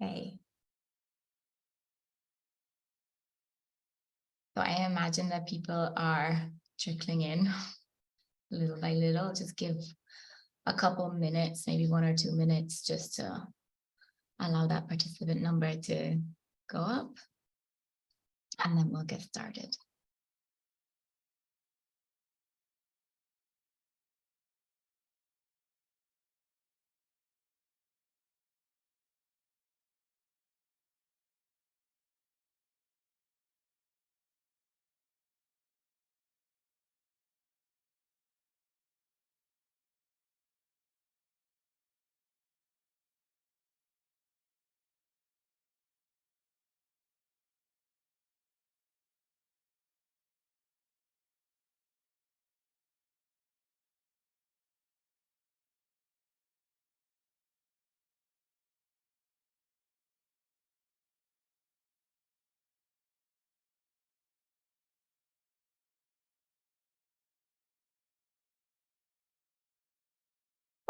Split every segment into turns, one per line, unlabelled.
Okay. So I imagine that people are trickling in little by little. Just give a couple minutes, maybe 1 or 2 minutes, just to allow that participant number to go up, and then we'll get started.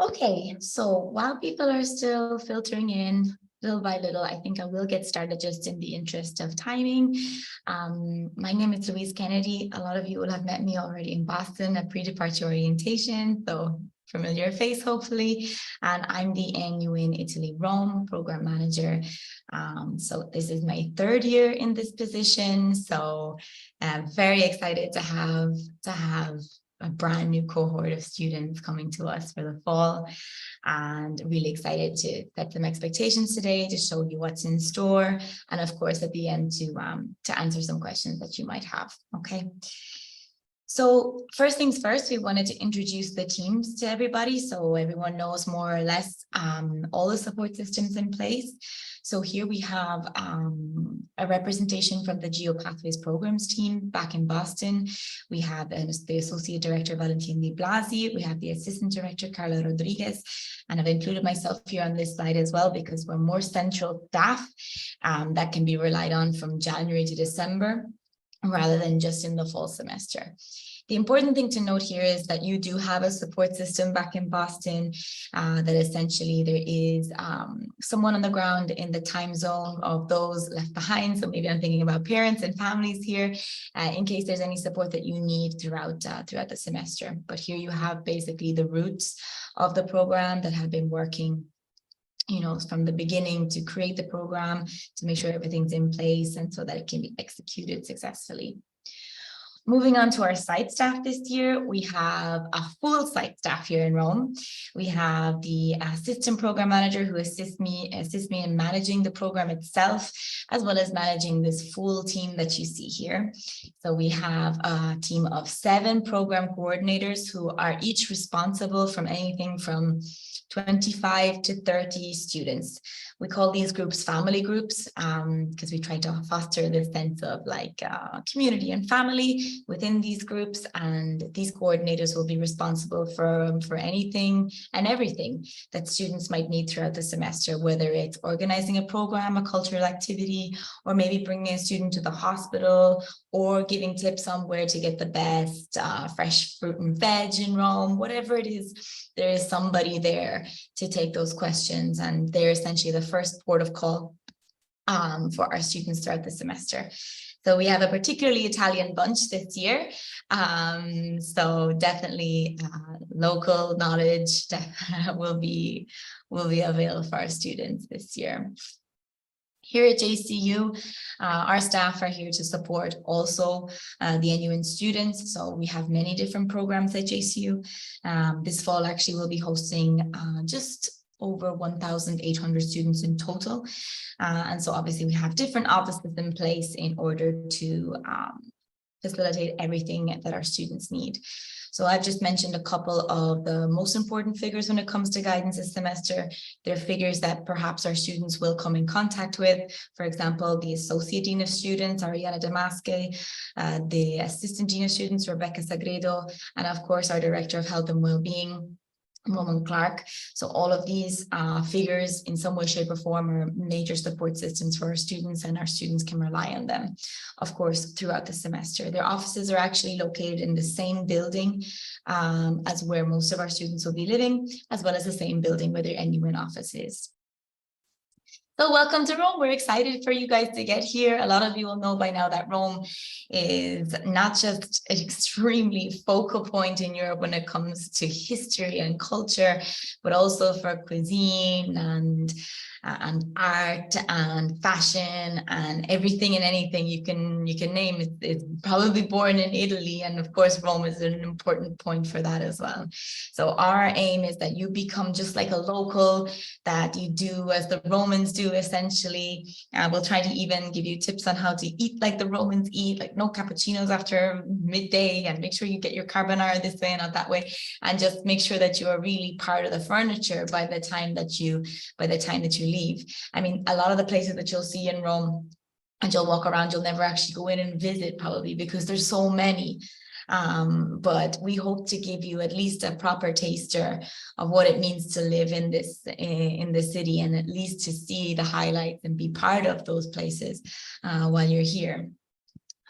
Okay, so while people are still filtering in little by little, I think I will get started just in the interest of timing. My name is Louise Kennedy. A lot of you will have met me already in Boston at pre-departure orientation, so familiar face hopefully. And I'm the NU in Italy Rome program manager. So this is my 3rd year in this position. So I'm very excited to have a brand new cohort of students coming to us for the fall, and really excited to set some expectations today, to show you what's in store, and of course at the end to answer some questions that you might have. Okay. So first things first, we wanted to introduce the teams to everybody so everyone knows more or less all the support systems in place. So here we have a representation from the GeoPathways programs team back in Boston. We have the Associate Director, Valentin Di Blasi. We have the Assistant Director, Carla Rodriguez. And I've included myself here on this slide as well because we're more central staff that can be relied on from January to December, rather than just in the fall semester. The important thing to note here is that you do have a support system back in Boston, that essentially there is someone on the ground in the time zone of those left behind. So maybe I'm thinking about parents and families here, in case there's any support that you need throughout the semester. But here you have basically the roots of the program that have been working, you know, from the beginning to create the program, to make sure everything's in place and so that it can be executed successfully. Moving on to our site staff this year, we have a full site staff here in Rome. We have the assistant program manager who assists me in managing the program itself, as well as managing this full team that you see here. So we have a team of 7 program coordinators who are each responsible from anything from 25 to 30 students. We call these groups family groups because we try to foster this sense of like community and family within these groups, and these coordinators will be responsible for anything and everything that students might need throughout the semester, whether it's organizing a program, a cultural activity, or maybe bringing a student to the hospital, or giving tips on where to get the best fresh fruit and veg in Rome. Whatever it is, there is somebody there to take those questions, and they're essentially the first port of call for our students throughout the semester. So we have a particularly Italian bunch this year. So definitely local knowledge will be available for our students this year. Here at JCU, our staff are here to support also the NUN students. So we have many different programs at JCU. This fall actually we'll be hosting just over 1,800 students in total. And so obviously we have different offices in place in order to facilitate everything that our students need. So I've just mentioned a couple of the most important figures when it comes to guidance this semester. They're figures that perhaps our students will come in contact with. For example, the Associate Dean of Students, Ariana Damasque, the Assistant Dean of Students, Rebecca Sagredo, and of course our Director of Health and Wellbeing, Roman Clark. So all of these figures in some way, shape or form are major support systems for our students, and our students can rely on them, of course, throughout the semester. Their offices are actually located in the same building as where most of our students will be living, as well as the same building where their NUN office is. So welcome to Rome. We're excited for you guys to get here. A lot of you will know by now that Rome is not just an extremely focal point in Europe when it comes to history and culture, but also for cuisine and art and fashion and everything and anything you can name. It's probably born in Italy, and of course Rome is an important point for that as well. So our aim is that you become just like a local, that you do as the Romans do essentially. We'll try to even give you tips on how to eat like the Romans eat, like no cappuccinos after midday, and make sure you get your carbonara this way and not that way, and just make sure that you are really part of the furniture by the time that you leave. I mean, a lot of the places that you'll see in Rome and you'll walk around, you'll never actually go in and visit probably because there's so many. But we hope to give you at least a proper taster of what it means to live in this city, and at least to see the highlights and be part of those places while you're here.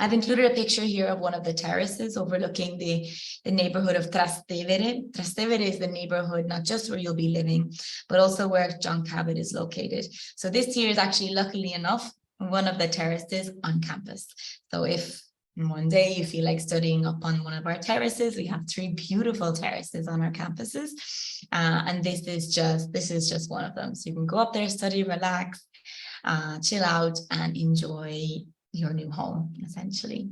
I've included a picture here of one of the terraces overlooking the neighborhood of Trastevere. Trastevere is the neighborhood, not just where you'll be living, but also where John Cabot is located. So this here is actually, luckily enough, one of the terraces on campus. So if one day you feel like studying up on one of our terraces, we have 3 beautiful terraces on our campuses. And this is just one of them. So you can go up there, study, relax, chill out, and enjoy your new home, essentially.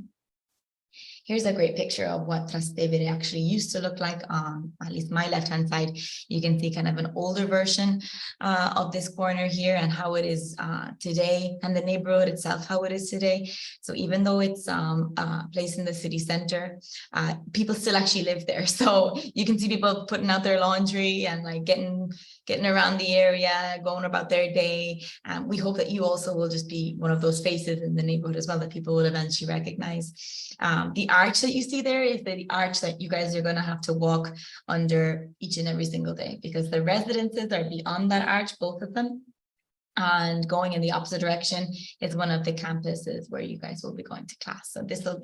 Here's a great picture of what Trastevere actually used to look like on at least my left-hand side. You can see kind of an older version of this corner here and how it is today, and the neighborhood itself, how it is today. So even though it's a place in the city center, people still actually live there. So you can see people putting out their laundry and like getting around the area, going about their day. We hope that you also will just be one of those faces in the neighborhood as well that people will eventually recognize. The arch that you see there is the arch that you guys are going to have to walk under each and every single day, because the residences are beyond that arch, both of them. And going in the opposite direction is one of the campuses where you guys will be going to class. So this will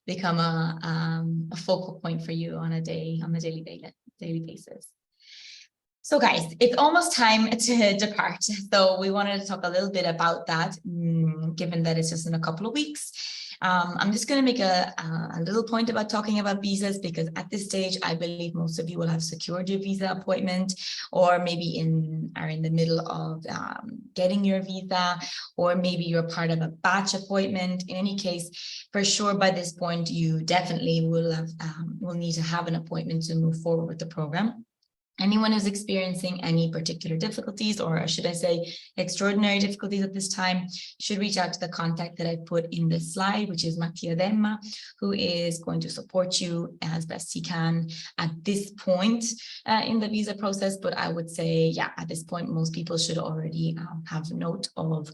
become a focal point for you on a daily basis. So guys, it's almost time to depart. So we wanted to talk a little bit about that, given that it's just in a couple of weeks. I'm just going to make a little point about talking about visas, because at this stage, I believe most of you will have secured your visa appointment, or maybe are in the middle of getting your visa, or maybe you're part of a batch appointment. In any case, for sure, by this point, you definitely will need to have an appointment to move forward with the program. Anyone who's experiencing any particular difficulties, or should I say extraordinary difficulties at this time, should reach out to the contact that I put in this slide, which is Mattia Demma, who is going to support you as best he can at this point in the visa process. But I would say, yeah, at this point, most people should already have note of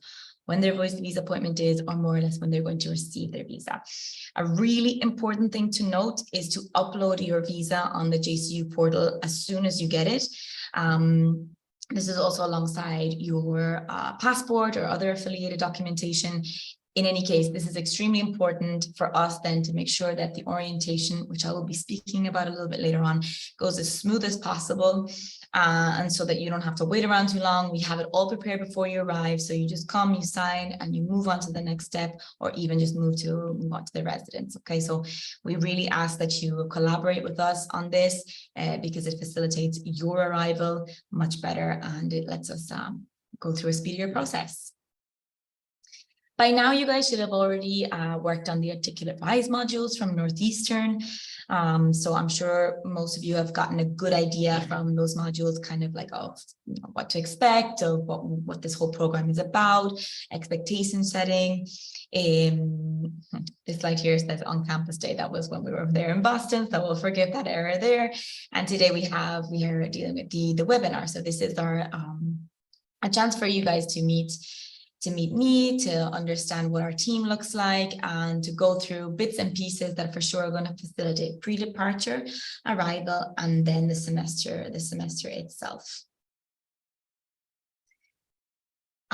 when their visa appointment is, or more or less when they're going to receive their visa. A really important thing to note is to upload your visa on the JCU portal as soon as you get it. This is also alongside your passport or other affiliated documentation. In any case, this is extremely important for us then to make sure that the orientation, which I will be speaking about a little bit later on, goes as smooth as possible. And so that you don't have to wait around too long. We have it all prepared before you arrive. So you just come, you sign, and you move on to the next step, or even just move on to the residence. Okay, so we really ask that you collaborate with us on this because it facilitates your arrival much better, and it lets us go through a speedier process. By now, you guys should have already worked on the articulate rise modules from Northeastern. So I'm sure most of you have gotten a good idea from those modules, kind of like of what to expect, of what this whole program is about, expectation setting. This slide here says on campus day. That was when we were there in Boston, so we'll forgive that error there. And today we are dealing with the webinar. So this is our a chance for you guys to meet me, to understand what our team looks like, and to go through bits and pieces that for sure are going to facilitate pre-departure, arrival, and then the semester itself.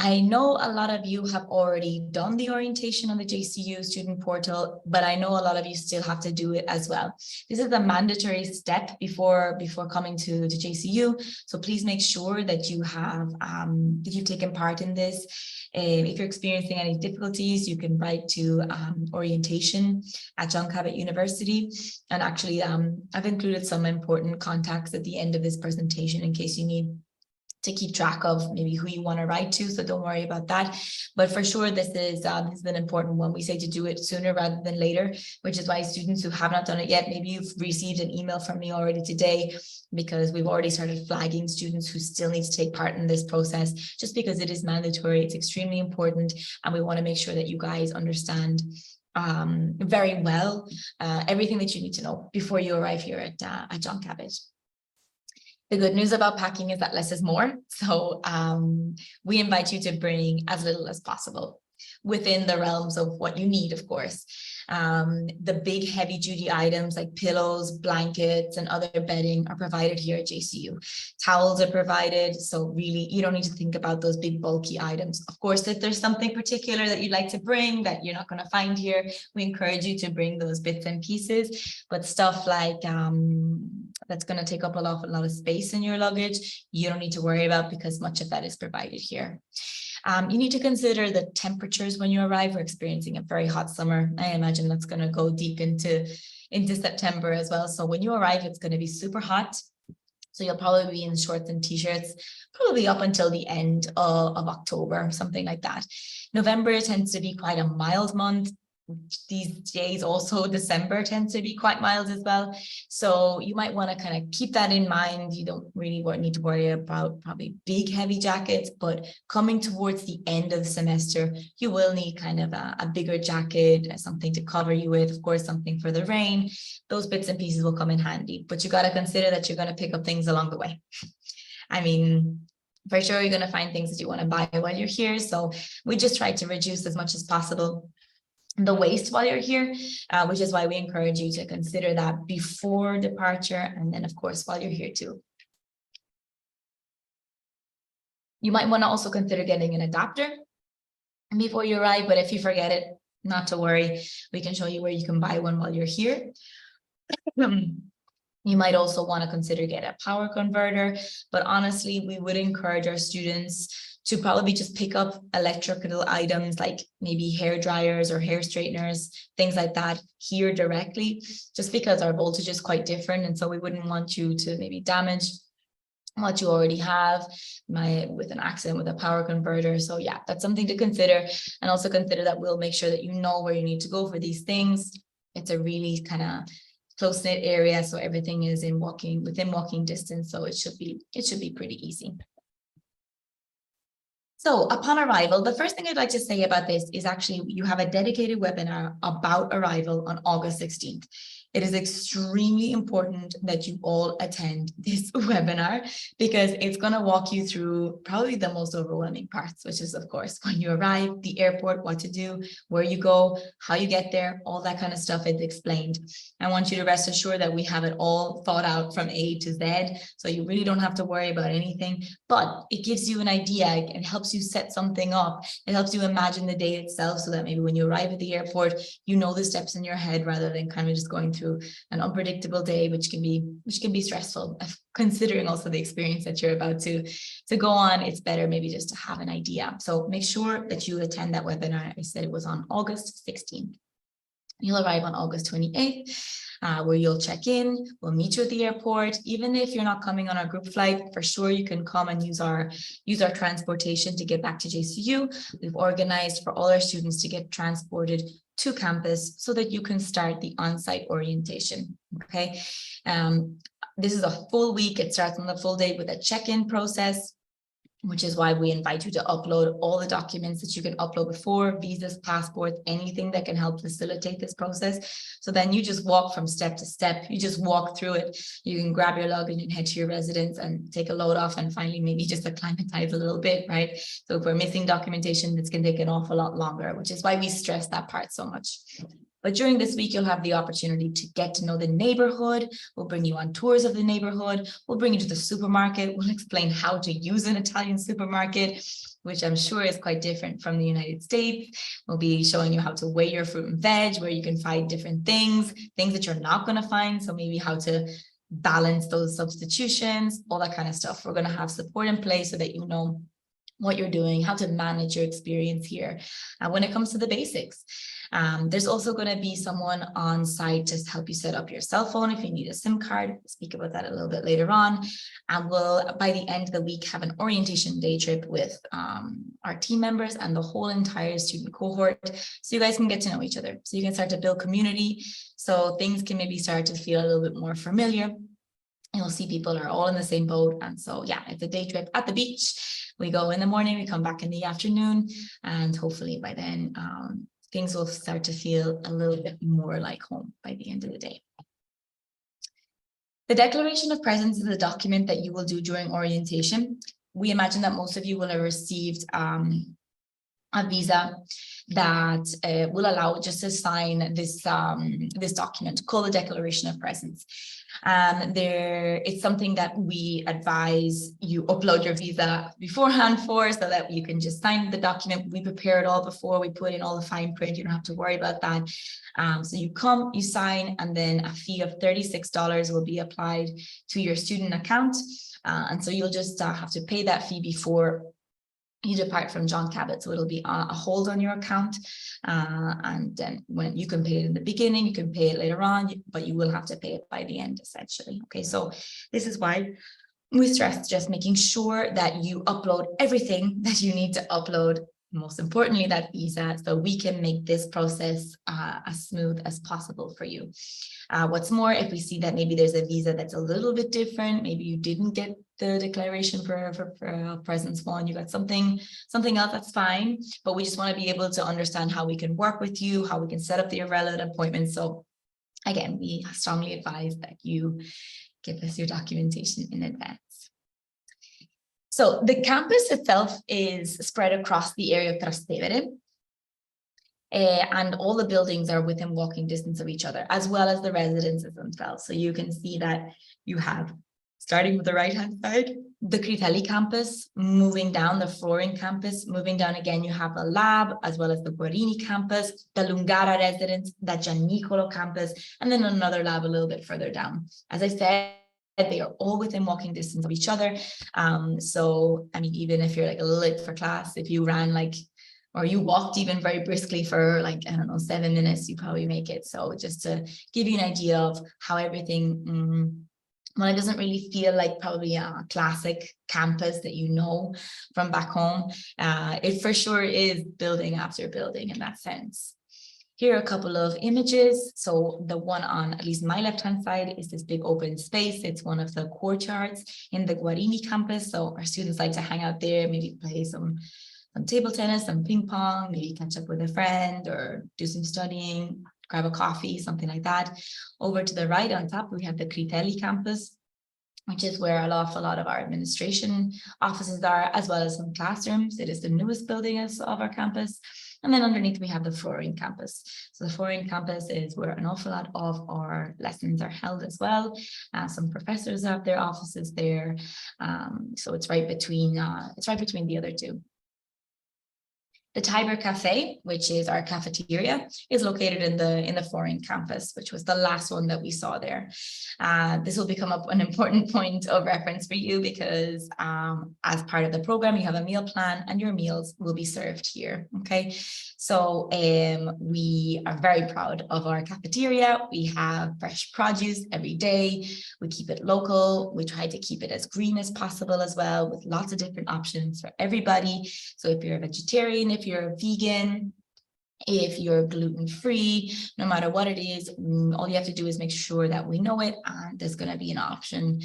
I know a lot of you have already done the orientation on the JCU student portal, but I know a lot of you still have to do it as well. This is a mandatory step before coming to JCU. So please make sure that you have that you've taken part in this. If you're experiencing any difficulties, you can write to orientation at John Cabot University. And actually, I've included some important contacts at the end of this presentation in case you need to keep track of maybe who you want to write to, so don't worry about that. But for sure, this is an important one. We say to do it sooner rather than later, which is why students who have not done it yet, maybe you've received an email from me already today, because we've already started flagging students who still need to take part in this process, just because it is mandatory. It's extremely important, and we want to make sure that you guys understand very well everything that you need to know before you arrive here at John Cabot. The good news about packing is that less is more. So we invite you to bring as little as possible within the realms of what you need, of course. The big heavy duty items like pillows, blankets, and other bedding are provided here at JCU. Towels are provided, so really you don't need to think about those big bulky items. Of course, if there's something particular that you'd like to bring that you're not going to find here, we encourage you to bring those bits and pieces. But stuff like that's going to take up a lot of space in your luggage, you don't need to worry about, because much of that is provided here. You need to consider the temperatures when you arrive. We're experiencing a very hot summer. I imagine that's going to go deep into September as well. So when you arrive, it's going to be super hot. So you'll probably be in shorts and t-shirts, probably up until the end of October, something like that. November tends to be quite a mild month. These days also December tends to be quite mild as well. So you might want to kind of keep that in mind. You don't really need to worry about probably big heavy jackets, but coming towards the end of the semester, you will need kind of a bigger jacket, something to cover you with, of course, something for the rain. Those bits and pieces will come in handy, but you got to consider that you're going to pick up things along the way. I mean, for sure, you're going to find things that you want to buy while you're here. So we just try to reduce as much as possible the waste while you're here, which is why we encourage you to consider that before departure, and then of course while you're here too. You might want to also consider getting an adapter before you arrive, but if you forget it, not to worry, we can show you where you can buy one while you're here. You might also want to consider get a power converter, but honestly, we would encourage our students to probably just pick up electrical items like maybe hair dryers or hair straighteners, things like that here directly, just because our voltage is quite different. And so we wouldn't want you to maybe damage what you already have with an accident with a power converter. So yeah, that's something to consider. And also consider that we'll make sure that you know where you need to go for these things. It's a really kind of close-knit area, so everything is within walking distance. So it should be pretty easy. So upon arrival, the first thing I'd like to say about this is actually you have a dedicated webinar about arrival on August 16th. It is extremely important that you all attend this webinar, because it's going to walk you through probably the most overwhelming parts, which is, of course, when you arrive, the airport, what to do, where you go, how you get there, all that kind of stuff is explained. I want you to rest assured that we have it all thought out from A to Z, so you really don't have to worry about anything, but it gives you an idea. It helps you set something up. It helps you imagine the day itself, so that maybe when you arrive at the airport, you know the steps in your head, rather than kind of just going through an unpredictable day, which can be stressful. Considering also the experience that you're about to go on, it's better maybe just to have an idea. So make sure that you attend that webinar. I said it was on August 16th. You'll arrive on August 28th, where you'll check in. We'll meet you at the airport. Even if you're not coming on our group flight, for sure you can come and use our transportation to get back to JCU. We've organized for all our students to get transported to campus so that you can start the on-site orientation. Okay. This is a full week. It starts on the full day with a check-in process, which is why we invite you to upload all the documents that you can upload before, visas, passports, anything that can help facilitate this process. So then you just walk from step to step. You just walk through it. You can grab your luggage and head to your residence and take a load off, and finally maybe just acclimatize a little bit, right? So if we're missing documentation, this can take an awful lot longer, which is why we stress that part so much. But during this week, you'll have the opportunity to get to know the neighborhood. We'll bring you on tours of the neighborhood. We'll bring you to the supermarket. We'll explain how to use an Italian supermarket, which I'm sure is quite different from the United States. We'll be showing you how to weigh your fruit and veg, where you can find different things that you're not going to find. So maybe how to balance those substitutions, all that kind of stuff. We're going to have support in place so that you know what you're doing, how to manage your experience here. When it comes to the basics, there's also going to be someone on site to help you set up your cell phone if you need a SIM card. We'll speak about that a little bit later on. And we'll, by the end of the week, have an orientation day trip with our team members and the whole entire student cohort. So you guys can get to know each other. So you can start to build community. So things can maybe start to feel a little bit more familiar. You'll see people are all in the same boat. And so, yeah, it's a day trip at the beach. We go in the morning, we come back in the afternoon, and hopefully by then things will start to feel a little bit more like home by the end of the day. The Declaration of Presence is a document that you will do during orientation. We imagine that most of you will have received a visa that will allow just to sign this this document called the Declaration of Presence. It's something that we advise you upload your visa beforehand for, so that you can just sign the document. We prepare it all before, we put in all the fine print. You don't have to worry about that. So you come, you sign, and then a fee of $36 will be applied to your student account. And so you'll just have to pay that fee before you depart from John Cabot. So it'll be a hold on your account, and then when you can pay it in the beginning, you can pay it later on, but you will have to pay it by the end, essentially. Okay, so this is why we stress just making sure that you upload everything that you need to upload, most importantly that visa, so we can make this process as smooth as possible for you. What's more, if we see that maybe there's a visa that's a little bit different, maybe you didn't get the declaration for presence one, you got something else, that's fine. But we just want to be able to understand how we can work with you, how we can set up the irrelevant appointments. So again, we strongly advise that you give us your documentation in advance. So the campus itself is spread across the area of Trastevere. And all the buildings are within walking distance of each other, as well as the residences themselves. So you can see that you have, starting with the right-hand side, the Critelli campus, moving down the Flooring campus, moving down again, you have a lab, as well as the Guarini campus, the Lungara residence, the Gianicolo campus, and then another lab a little bit further down. As I said, they are all within walking distance of each other. So, I mean, even if you're like a little late for class, if you ran like, or you walked even very briskly for like, I don't know, 7 minutes, you probably make it. So just to give you an idea of how everything, well, it doesn't really feel like probably a classic campus that you know from back home. It for sure is building after building in that sense. Here are a couple of images. So the one on at least my left-hand side is this big open space. It's one of the courtyards in the Guarini campus. So our students like to hang out there, maybe play some table tennis, some ping pong, maybe catch up with a friend or do some studying, grab a coffee, something like that. Over to the right on top, we have the Critelli campus, which is where a lot of our administration offices are, as well as some classrooms. It is the newest building of our campus. And then underneath we have the Flooring campus. So the Flooring campus is where an awful lot of our lessons are held as well. Some professors have their offices there. So it's right between the other two. The Tiber Cafe, which is our cafeteria, is located in the Flooring campus, which was the last one that we saw there. This will become an important point of reference for you because as part of the program, you have a meal plan and your meals will be served here. Okay, so we are very proud of our cafeteria. We have fresh produce every day. We keep it local. We try to keep it as green as possible as well, with lots of different options for everybody. So if you're a vegetarian, if you're a vegan, if you're gluten-free, no matter what it is, all you have to do is make sure that we know it, and there's going to be an option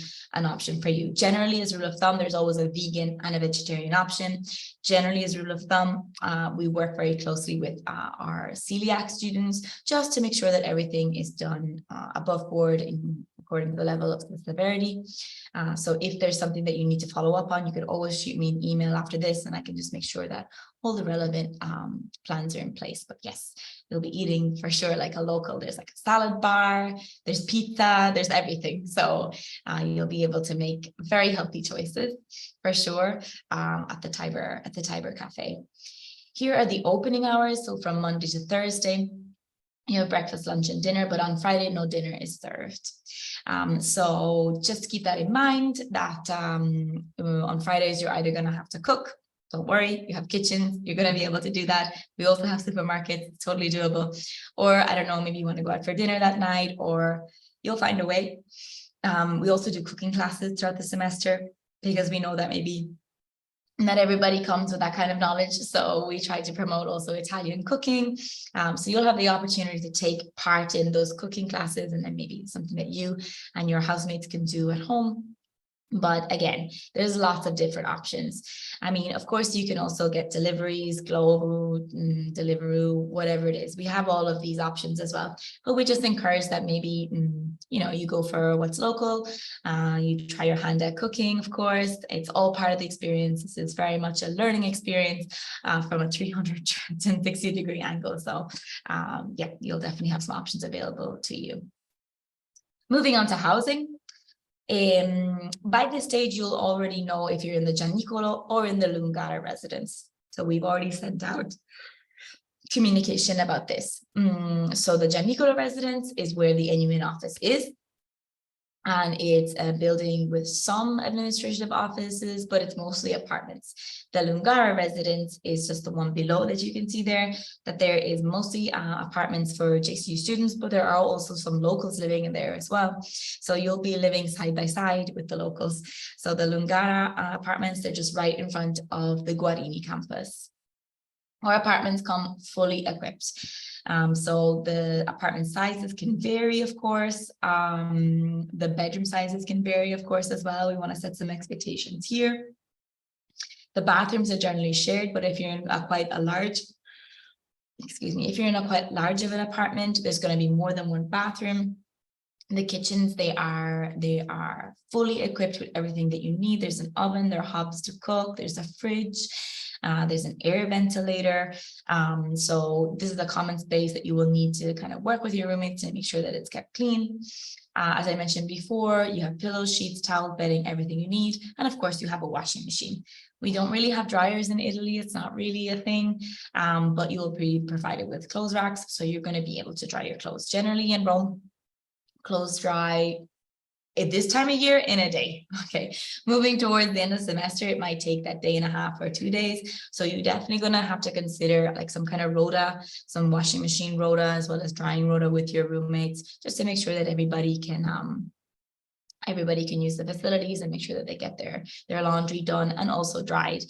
for you. Generally, as a rule of thumb, there's always a vegan and a vegetarian option. Generally, as a rule of thumb, we work very closely with our celiac students just to make sure that everything is done above board according to the level of the severity. So if there's something that you need to follow up on, you could always shoot me an email after this, and I can just make sure that all the relevant plans are in place. But yes, you'll be eating for sure like a local. There's like a salad bar, there's pizza, there's everything. So you'll be able to make very healthy choices for sure at the Tiber Cafe. Here are the opening hours. So from Monday to Thursday, you have breakfast, lunch, and dinner, but on Friday, no dinner is served. So just keep that in mind that on Fridays, you're either going to have to cook. Don't worry, you have kitchens, you're going to be able to do that. We also have supermarkets, it's totally doable. Or I don't know, maybe you want to go out for dinner that night, or you'll find a way. We also do cooking classes throughout the semester because we know that maybe not everybody comes with that kind of knowledge. So we try to promote also Italian cooking. So you'll have the opportunity to take part in those cooking classes, and then maybe something that you and your housemates can do at home. But again, there's lots of different options. I mean, of course, you can also get deliveries, Glovo, Deliveroo, whatever it is. We have all of these options as well. But we just encourage that maybe, you go for what's local. You try your hand at cooking, of course. It's all part of the experience. This is very much a learning experience from a 360-degree angle. So yeah, you'll definitely have some options available to you. Moving on to housing. By this stage, you'll already know if you're in the Gianicolo or in the Lungara residence. So we've already sent out communication about this. So the Gianicolo residence is where the NUN office is. And it's a building with some administrative offices, but it's mostly apartments. The Lungara residence is just the one below that you can see there, that there is mostly apartments for JCU students, but there are also some locals living in there as well. So you'll be living side by side with the locals. So the Lungara apartments, they're just right in front of the Guarini campus. Our apartments come fully equipped. So the apartment sizes can vary, of course. The bedroom sizes can vary, of course, as well. We want to set some expectations here. The bathrooms are generally shared, but if you're in quite large of an apartment, there's going to be more than one bathroom. The kitchens, they are fully equipped with everything that you need. There's an oven, there are hobs to cook, there's a fridge. There's an air ventilator. So this is a common space that you will need to kind of work with your roommates to make sure that it's kept clean. As I mentioned before, you have pillows, sheets, towels, bedding, everything you need. And of course, you have a washing machine. We don't really have dryers in Italy. It's not really a thing, but you will be provided with clothes racks. So you're going to be able to dry your clothes. Generally in Rome, clothes dry at this time of year in a day. Okay, moving towards the end of the semester, it might take that day and a half or 2 days. So you're definitely going to have to consider like some kind of rota, some washing machine rota, as well as drying rota with your roommates, just to make sure that everybody can use the facilities and make sure that they get their laundry done and also dried.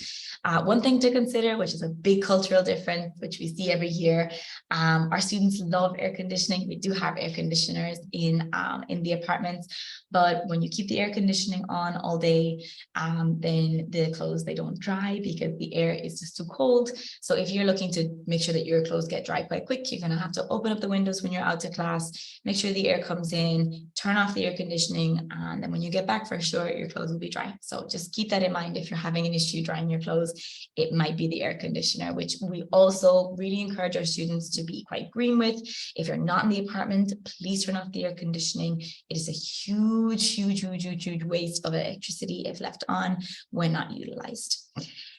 One thing to consider, which is a big cultural difference, which we see every year, our students love air conditioning. We do have air conditioners in the apartments, but when you keep the air conditioning on all day, then the clothes, they don't dry because the air is just too cold. So if you're looking to make sure that your clothes get dry quite quick, you're going to have to open up the windows when you're out to class, make sure the air comes in, turn off the air conditioning, and then when you get back, for sure, your clothes will be dry. So just keep that in mind. If you're having an issue drying your clothes, it might be the air conditioner, which we also really encourage our students to be quite green with. If you're not in the apartment, please turn off the air conditioning. It is a huge waste of electricity if left on when not utilized.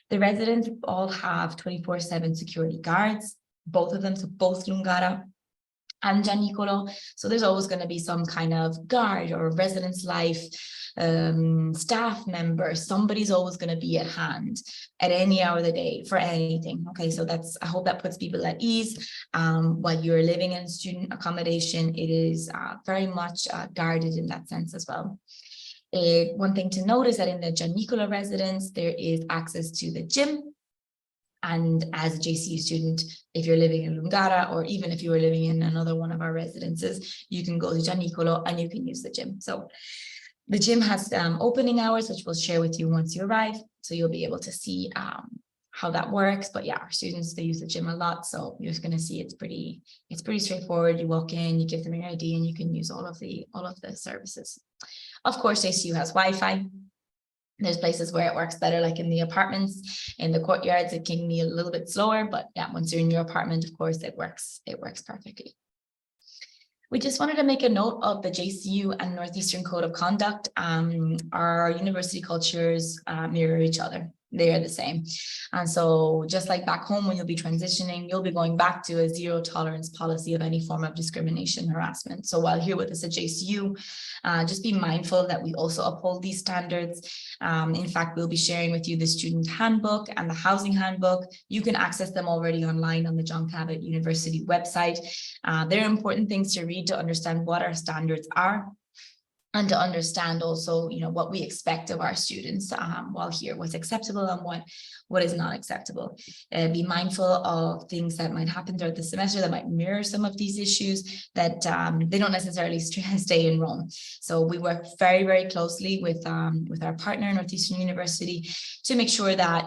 The residents all have 24/7 security guards, both of them, so both Lungara and Gianicolo. So there's always going to be some kind of guard or residence life staff member. Somebody's always going to be at hand at any hour of the day for anything. Okay, so I hope that puts people at ease. While you're living in student accommodation, it is very much guarded in that sense as well. One thing to note is that in the Gianicolo residence, there is access to the gym. And as a JCU student, if you're living in Lungara, or even if you were living in another one of our residences, you can go to Gianicolo and you can use the gym. So the gym has opening hours, which we'll share with you once you arrive. So you'll be able to see how that works. But yeah, our students, they use the gym a lot. So you're just going to see it's pretty straightforward. You walk in, you give them your ID, and you can use all of the services. Of course, JCU has Wi-Fi. There's places where it works better, like in the apartments, in the courtyards, it can be a little bit slower, but yeah, once you're in your apartment, of course, it works perfectly. We just wanted to make a note of the JCU and Northeastern Code of Conduct. Our university cultures mirror each other. They are the same. And so just like back home, when you'll be transitioning, you'll be going back to a zero tolerance policy of any form of discrimination, harassment. So while here with us at JCU, just be mindful that we also uphold these standards. In fact, we'll be sharing with you the student handbook and the housing handbook. You can access them already online on the John Cabot University website. They're important things to read to understand what our standards are, and to understand also, what we expect of our students while here, what's acceptable and what is not acceptable. Be mindful of things that might happen throughout the semester that might mirror some of these issues, that they don't necessarily stay in Rome. So we work very, very closely with our partner, Northeastern University, to make sure that,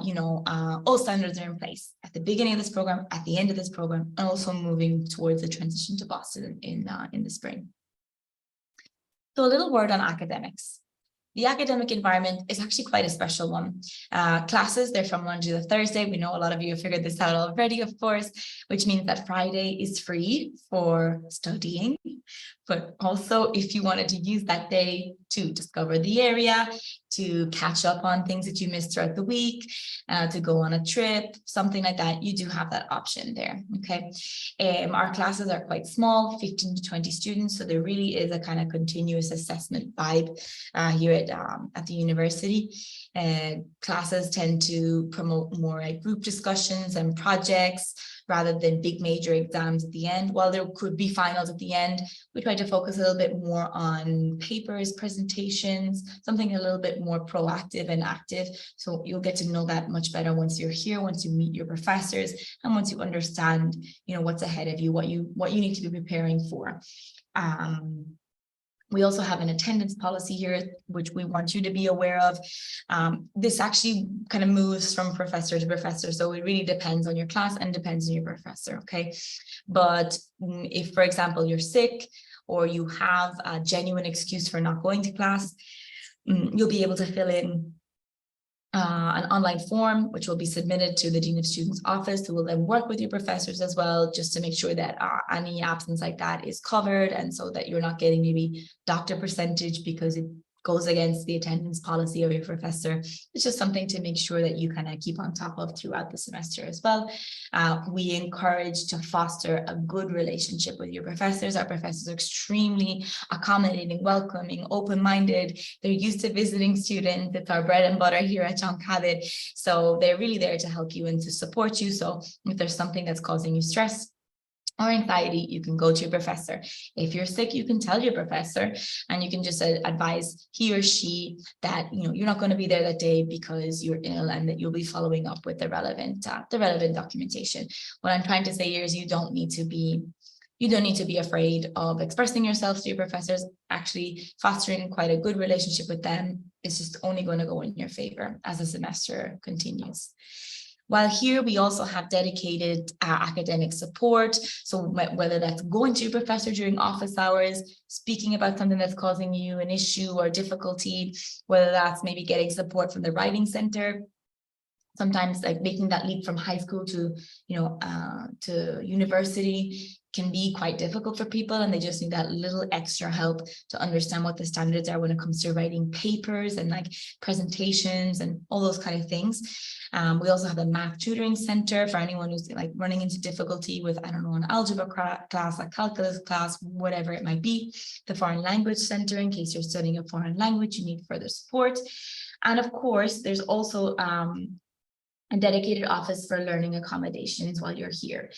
all standards are in place at the beginning of this program, at the end of this program, and also moving towards the transition to Boston in the spring. So a little word on academics. The academic environment is actually quite a special one. Classes, they're from Monday to Thursday. We know a lot of you have figured this out already, of course, which means that Friday is free for studying. But also, if you wanted to use that day to discover the area, to catch up on things that you missed throughout the week, to go on a trip, something like that, you do have that option there, okay? Our classes are quite small, 15 to 20 students, so there really is a kind of continuous assessment vibe here at the university. Classes tend to promote more like group discussions and projects rather than big major exams at the end. While there could be finals at the end, we try to focus a little bit more on papers, presentations, something a little bit more proactive and active. So you'll get to know that much better once you're here, once you meet your professors, and once you understand, what's ahead of you, what you need to be preparing for. We also have an attendance policy here, which we want you to be aware of. This actually kind of moves from professor to professor, so it really depends on your class and depends on your professor, okay? But if, for example, you're sick or you have a genuine excuse for not going to class, you'll be able to fill in an online form, which will be submitted to the Dean of Students office, who will then work with your professors as well, just to make sure that any absence like that is covered, and so that you're not getting maybe doctor percentage because it goes against the attendance policy of your professor. It's just something to make sure that you kind of keep on top of throughout the semester as well. We encourage to foster a good relationship with your professors. Our professors are extremely accommodating, welcoming, open-minded. They're used to visiting students. It's our bread and butter here at John Cabot. So they're really there to help you and to support you. So if there's something that's causing you stress or anxiety, you can go to your professor. If you're sick, you can tell your professor, and you can just advise he or she that you're not going to be there that day because you're ill, and that you'll be following up with the relevant documentation. What I'm trying to say here is you don't need to be afraid of expressing yourself to your professors. Actually, fostering quite a good relationship with them is just only going to go in your favor as the semester continues. While here, we also have dedicated academic support. So whether that's going to your professor during office hours, speaking about something that's causing you an issue or difficulty, whether that's maybe getting support from the writing center. Sometimes like making that leap from high school to university can be quite difficult for people, and they just need that little extra help to understand what the standards are when it comes to writing papers and like presentations and all those kind of things. We also have a math tutoring center for anyone who's like running into difficulty with, I don't know, an algebra class, a calculus class, whatever it might be. The foreign language center, in case you're studying a foreign language, you need further support. And of course, there's also a dedicated office for learning accommodations while you're here.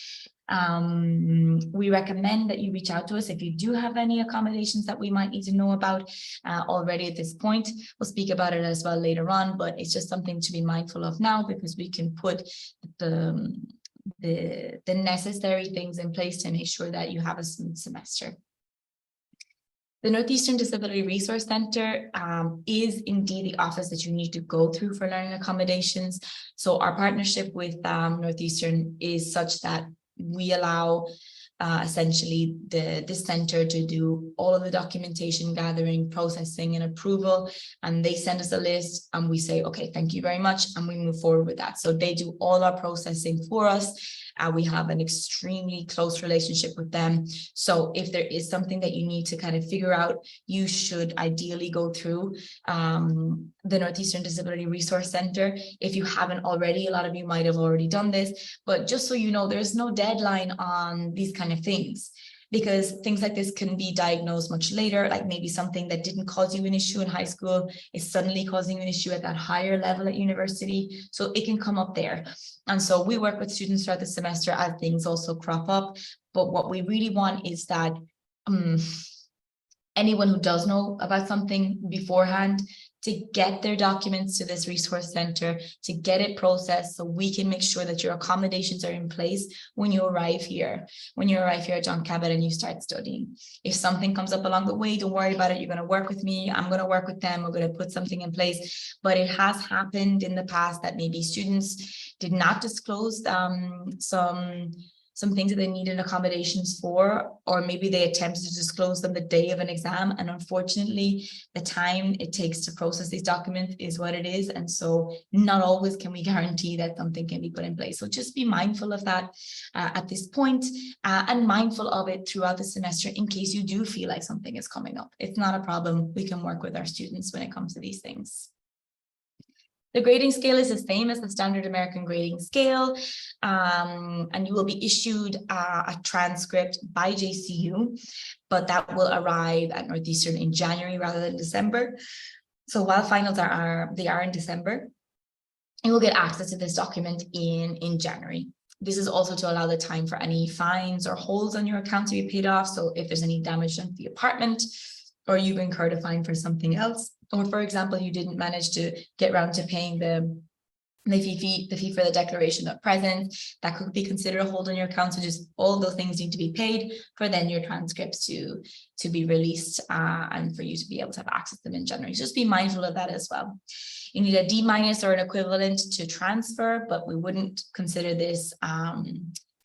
We recommend that you reach out to us if you do have any accommodations that we might need to know about already at this point. We'll speak about it as well later on, but it's just something to be mindful of now, because we can put the necessary things in place to make sure that you have a smooth semester. The Northeastern Disability Resource Center is indeed the office that you need to go through for learning accommodations. So our partnership with Northeastern is such that we allow essentially this center to do all of the documentation gathering, processing, and approval. And they send us a list and we say, okay, thank you very much. And we move forward with that. So they do all our processing for us. We have an extremely close relationship with them. So if there is something that you need to kind of figure out, you should ideally go through the Northeastern Disability Resource Center. If you haven't already, a lot of you might have already done this, but just so you know, there's no deadline on these kind of things, because things like this can be diagnosed much later, like maybe something that didn't cause you an issue in high school is suddenly causing you an issue at that higher level at university. So it can come up there. And so we work with students throughout the semester as things also crop up. But what we really want is that anyone who does know about something beforehand to get their documents to this resource center, to get it processed so we can make sure that your accommodations are in place when you arrive here. When you arrive here at John Cabot and you start studying. If something comes up along the way, don't worry about it. You're going to work with me. I'm going to work with them. We're going to put something in place. But it has happened in the past that maybe students did not disclose some things that they needed accommodations for, or maybe they attempted to disclose them the day of an exam. And unfortunately, the time it takes to process these documents is what it is. And so not always can we guarantee that something can be put in place. So just be mindful of that at this point, and mindful of it throughout the semester in case you do feel like something is coming up. It's not a problem. We can work with our students when it comes to these things. The grading scale is the same as the standard American grading scale, and you will be issued a transcript by JCU, but that will arrive at Northeastern in January rather than December. So while finals are in December, you will get access to this document in January. This is also to allow the time for any fines or holds on your account to be paid off. So if there's any damage to the apartment, or you've incurred a fine for something else, or for example, you didn't manage to get around to paying the fee for the declaration of presence, that could be considered a hold on your account. So just all of those things need to be paid for then your transcripts to be released and for you to be able to have access to them in January. So just be mindful of that as well. You need a D- or an equivalent to transfer, but we wouldn't consider this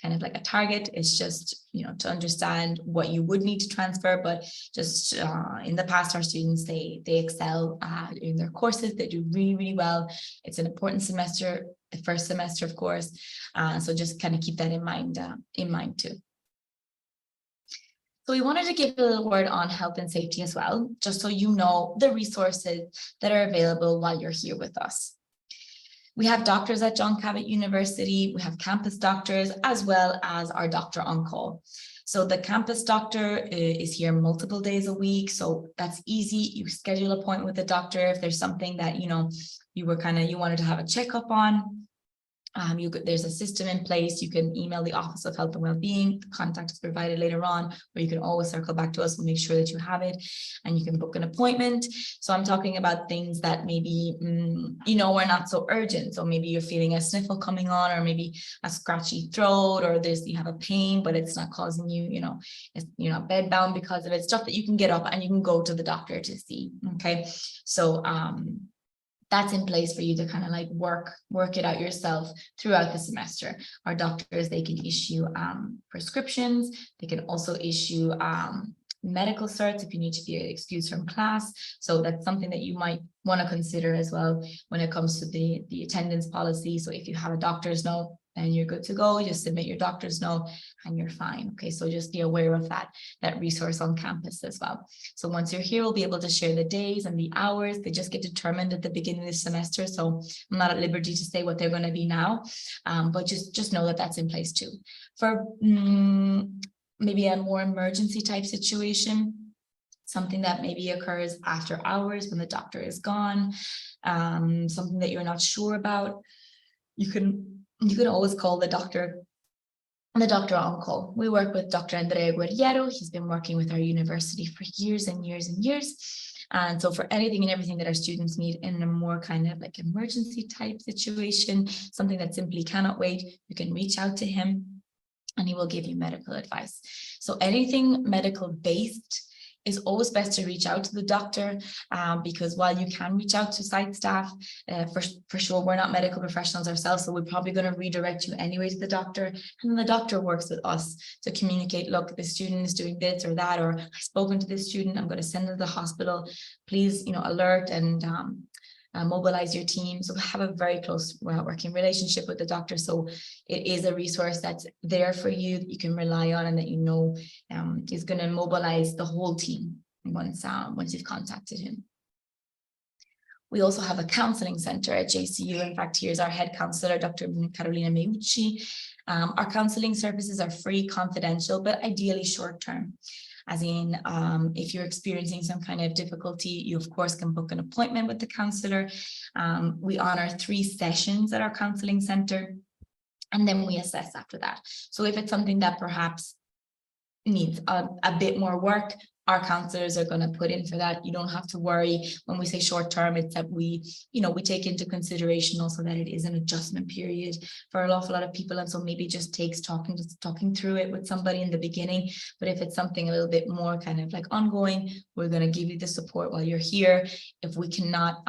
kind of like a target. It's just, to understand what you would need to transfer, but just in the past, our students, they excel in their courses. They do really, really well. It's an important semester, the first semester, of course. So just kind of keep that in mind too. So we wanted to give a little word on health and safety as well, just so you know the resources that are available while you're here with us. We have doctors at John Cabot University. We have campus doctors, as well as our doctor on call. So the campus doctor is here multiple days a week. So that's easy. You schedule an appointment with the doctor. If there's something that, you wanted to have a checkup on, there's a system in place. You can email the Office of Health and Wellbeing. The contact is provided later on, or you can always circle back to us. We'll make sure that you have it and you can book an appointment. So I'm talking about things that maybe, are not so urgent. So maybe you're feeling a sniffle coming on, or maybe a scratchy throat, or you have a pain, but it's not causing you, you're not bedbound because of it. Stuff that you can get up and you can go to the doctor to see. Okay. So, that's in place for you to kind of like work it out yourself throughout the semester. Our doctors, they can issue prescriptions. They can also issue medical certs if you need to be excused from class. So that's something that you might want to consider as well when it comes to the attendance policy. So if you have a doctor's note, then you're good to go. You just submit your doctor's note and you're fine. Okay, so just be aware of that resource on campus as well. So once you're here, we'll be able to share the days and the hours. They just get determined at the beginning of the semester. So I'm not at liberty to say what they're going to be now, but just know that that's in place too. For maybe a more emergency type situation, something that maybe occurs after hours when the doctor is gone, something that you're not sure about, you can always call the doctor on call. We work with Dr. Andrea Guerriero. He's been working with our university for years and years and years. And so for anything and everything that our students need in a more kind of like emergency type situation, something that simply cannot wait, you can reach out to him and he will give you medical advice. So anything medical based it's always best to reach out to the doctor, because while you can reach out to site staff, for sure, we're not medical professionals ourselves, so we're probably going to redirect you anyway to the doctor. And then the doctor works with us to communicate, look, the student is doing this or that, or I've spoken to this student, I'm going to send them to the hospital. Please, alert and mobilize your team. So have a very close working relationship with the doctor. So it is a resource that's there for you that you can rely on, and that is going to mobilize the whole team once you've contacted him. We also have a counseling center at JCU. In fact, here's our head counselor, Dr. Carolina Meucci. Our counseling services are free, confidential, but ideally short-term. As in, if you're experiencing some kind of difficulty, you of course can book an appointment with the counselor. We honor 3 sessions at our counseling center, and then we assess after that. So if it's something that perhaps needs a bit more work, our counselors are going to put in for that. You don't have to worry. When we say short term, it's that we take into consideration also that it is an adjustment period for an awful lot of people. And so maybe it just takes talking through it with somebody in the beginning. But if it's something a little bit more kind of like ongoing, we're going to give you the support while you're here. If we cannot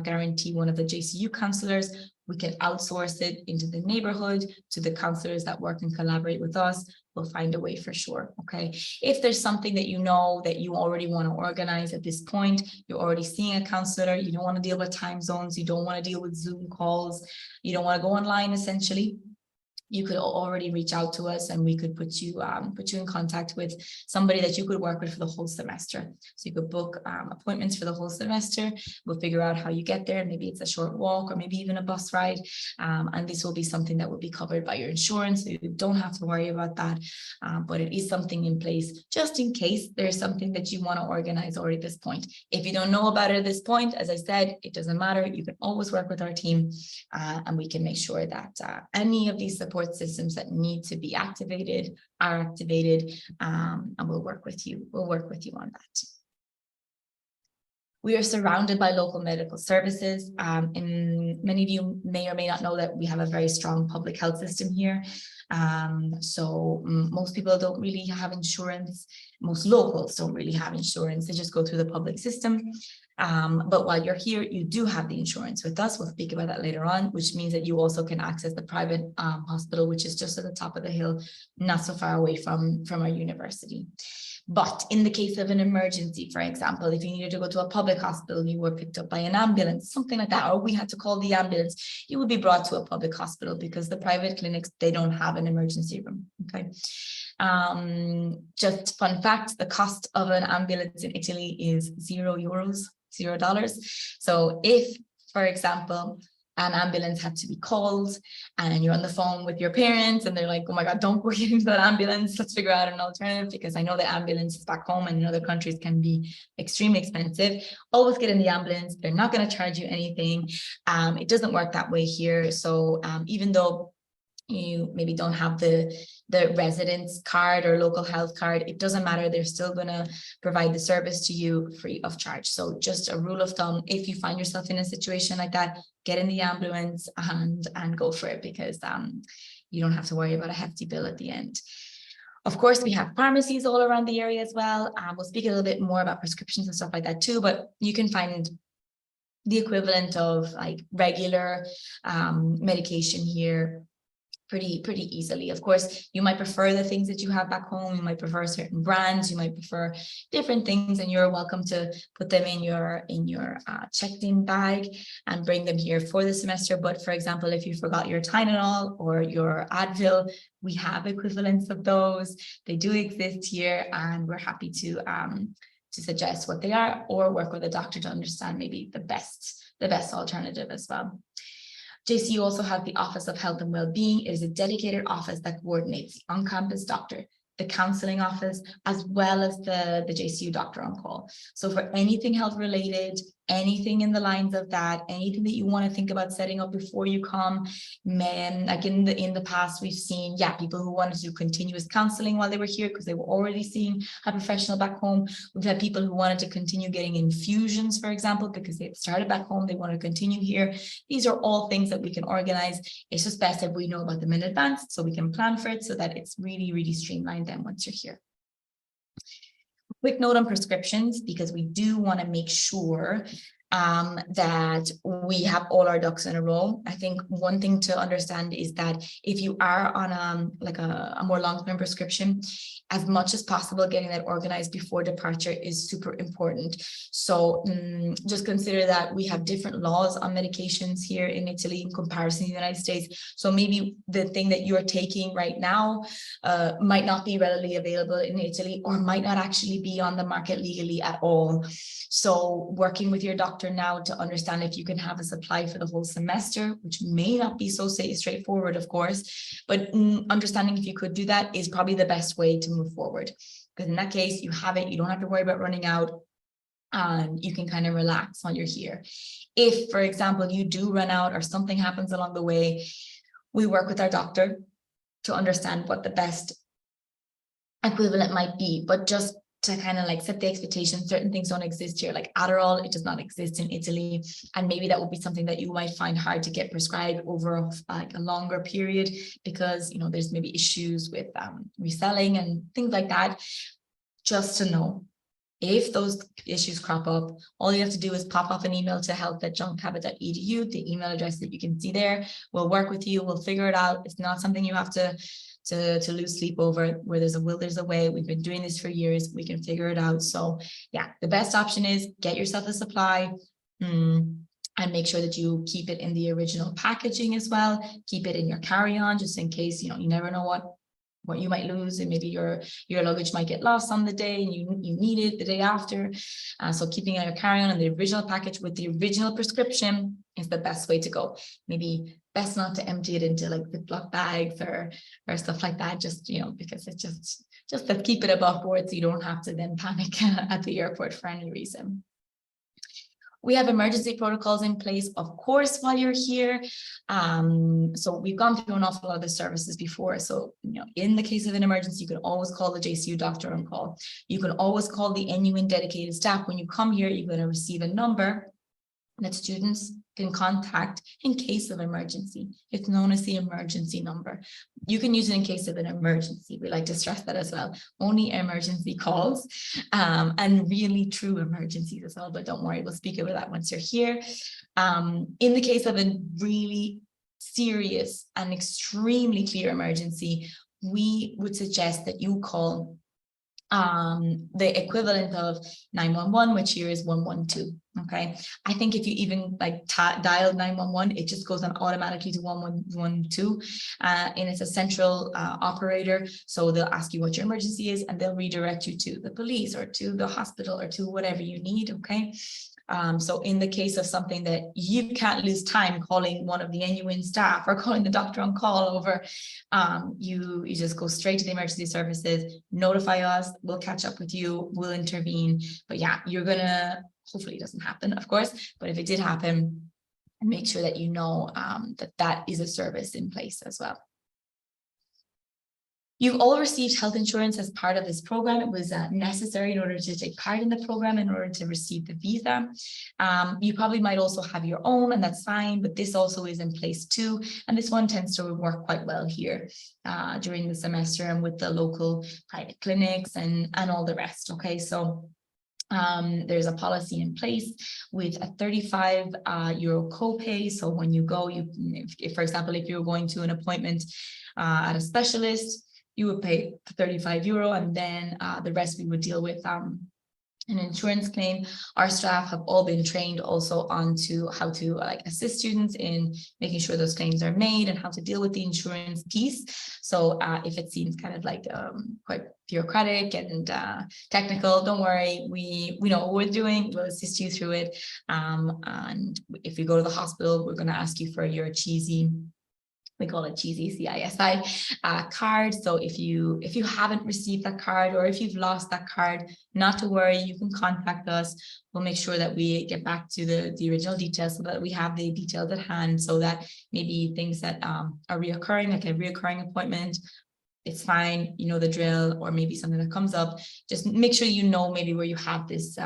guarantee one of the JCU counselors, we can outsource it into the neighborhood to the counselors that work and collaborate with us. We'll find a way for sure. Okay. If there's something that you know that you already want to organize at this point, you're already seeing a counselor, you don't want to deal with time zones, you don't want to deal with Zoom calls, you don't want to go online essentially, you could already reach out to us and we could put you in contact with somebody that you could work with for the whole semester. So you could book appointments for the whole semester. We'll figure out how you get there. Maybe it's a short walk or maybe even a bus ride. And this will be something that will be covered by your insurance. So you don't have to worry about that. But it is something in place just in case there's something that you want to organize already at this point. If you don't know about it at this point, as I said, it doesn't matter. You can always work with our team and we can make sure that any of these support systems that need to be activated are activated, and we'll work with you. We'll work with you on that. We are surrounded by local medical services. And many of you may or may not know that we have a very strong public health system here. So most people don't really have insurance. Most locals don't really have insurance. They just go through the public system. But while you're here, you do have the insurance with us. We'll speak about that later on, which means that you also can access the private hospital, which is just at the top of the hill, not so far away from our university. But in the case of an emergency, for example, if you needed to go to a public hospital, you were picked up by an ambulance, something like that, or we had to call the ambulance, you would be brought to a public hospital because the private clinics, they don't have an emergency room. Okay. Just fun fact, the cost of an ambulance in Italy is €0, $0. So if, for example, an ambulance had to be called and you're on the phone with your parents and they're like, oh my God, don't go get into that ambulance. Let's figure out an alternative, because I know the ambulances back home and in other countries can be extremely expensive. Always get in the ambulance. They're not going to charge you anything. It doesn't work that way here. So even though you maybe don't have the residence card or local health card, it doesn't matter. They're still going to provide the service to you free of charge. So just a rule of thumb, if you find yourself in a situation like that, get in the ambulance and go for it, because you don't have to worry about a hefty bill at the end. Of course, we have pharmacies all around the area as well. We'll speak a little bit more about prescriptions and stuff like that too, but you can find the equivalent of like regular medication here pretty easily. Of course, you might prefer the things that you have back home. You might prefer certain brands. You might prefer different things, and you're welcome to put them in your checked-in bag and bring them here for the semester. But for example, if you forgot your Tylenol or your Advil, we have equivalents of those. They do exist here, and we're happy to suggest what they are or work with a doctor to understand maybe the best alternative as well. JCU also has the Office of Health and Wellbeing. It is a dedicated office that coordinates the on-campus doctor, the counseling office, as well as the JCU doctor on call. So for anything health related, anything in the lines of that, anything that you want to think about setting up before you come, like in the past, we've seen, people who wanted to do continuous counseling while they were here because they were already seeing a professional back home. We've had people who wanted to continue getting infusions, for example, because they started back home, they want to continue here. These are all things that we can organize. It's just best if we know about them in advance so we can plan for it so that it's really, really streamlined then once you're here. Quick note on prescriptions, because we do want to make sure that we have all our ducks in a row. I think one thing to understand is that if you are on like a more long-term prescription, as much as possible, getting that organized before departure is super important. So just consider that we have different laws on medications here in Italy in comparison to the United States. So maybe the thing that you're taking right now might not be readily available in Italy, or might not actually be on the market legally at all. So working with your doctor now to understand if you can have a supply for the whole semester, which may not be so straightforward, of course, but understanding if you could do that is probably the best way to move forward. Because in that case, you have it, you don't have to worry about running out, and you can kind of relax while you're here. If, for example, you do run out or something happens along the way, we work with our doctor to understand what the best equivalent might be, but just to kind of like set the expectation, certain things don't exist here, like Adderall, it does not exist in Italy. And maybe that would be something that you might find hard to get prescribed over like a longer period, because, you know, there's maybe issues with reselling and things like that. Just to know, if those issues crop up, all you have to do is pop off an email to help@junkhabit.edu, the email address that you can see there. We'll work with you, we'll figure it out. It's not something you have to lose sleep over. Where there's a will, there's a way. We've been doing this for years, we can figure it out. So yeah, the best option is get yourself a supply, and make sure that you keep it in the original packaging as well. Keep it in your carry-on, just in case, you know, you never know what you might lose, and maybe your luggage might get lost on the day and you need it the day after. So keeping it in your carry-on in the original package with the original prescription is the best way to go. Maybe best not to empty it into like Ziploc bags or stuff like that, just, you know, because it's just to keep it above board so you don't have to then panic at the airport for any reason. We have emergency protocols in place, of course, while you're here. So we've gone through an awful lot of the services before. So, you know, in the case of an emergency, you can always call the JCU doctor on call. You can always call the NUN dedicated staff. When you come here, you're going to receive a number that students can contact in case of emergency. It's known as the emergency number. You can use it in case of an emergency. We like to stress that as well. Only emergency calls, and really true emergencies as well, but don't worry, we'll speak about that once you're here. In the case of a really serious and extremely clear emergency, we would suggest that you call the equivalent of 911, which here is 112. Okay, I think if you even like dial 911, it just goes on automatically to 112, and it's a central operator. So they'll ask you what your emergency is, and they'll redirect you to the police or to the hospital or to whatever you need. Okay. So in the case of something that you can't lose time calling one of the NUN staff or calling the doctor on call over, you just go straight to the emergency services, notify us, we'll catch up with you, we'll intervene. But yeah, you're gonna, hopefully it doesn't happen, of course, but if it did happen, make sure that you know that is a service in place as well. You've all received health insurance as part of this program. It was necessary in order to take part in the program, in order to receive the visa. You probably might also have your own, and that's fine, but this also is in place too. And this one tends to work quite well here during the semester and with the local private clinics and all the rest. Okay, so there's a policy in place with a 35 euro copay. So when you go, if, for example, if you're going to an appointment at a specialist, you would pay 35 euro, and then the rest we would deal with an insurance claim. Our staff have all been trained also onto how to like assist students in making sure those claims are made and how to deal with the insurance piece. So if it seems kind of like quite bureaucratic and technical, don't worry, we know what we're doing, we'll assist you through it. And if you go to the hospital, we're going to ask you for your cheesy, we call it cheesy CISI card. So if you haven't received that card, or if you've lost that card, not to worry, you can contact us. We'll make sure that we get back to the original details so that we have the details at hand, so that maybe things that are reoccurring, like a reoccurring appointment, it's fine, you know the drill, or maybe something that comes up, just make sure you know maybe where you have this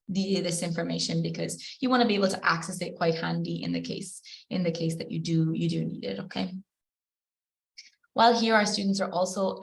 this information, because you want to be able to access it quite handy in the case that you do need it. Okay. While here, our students are also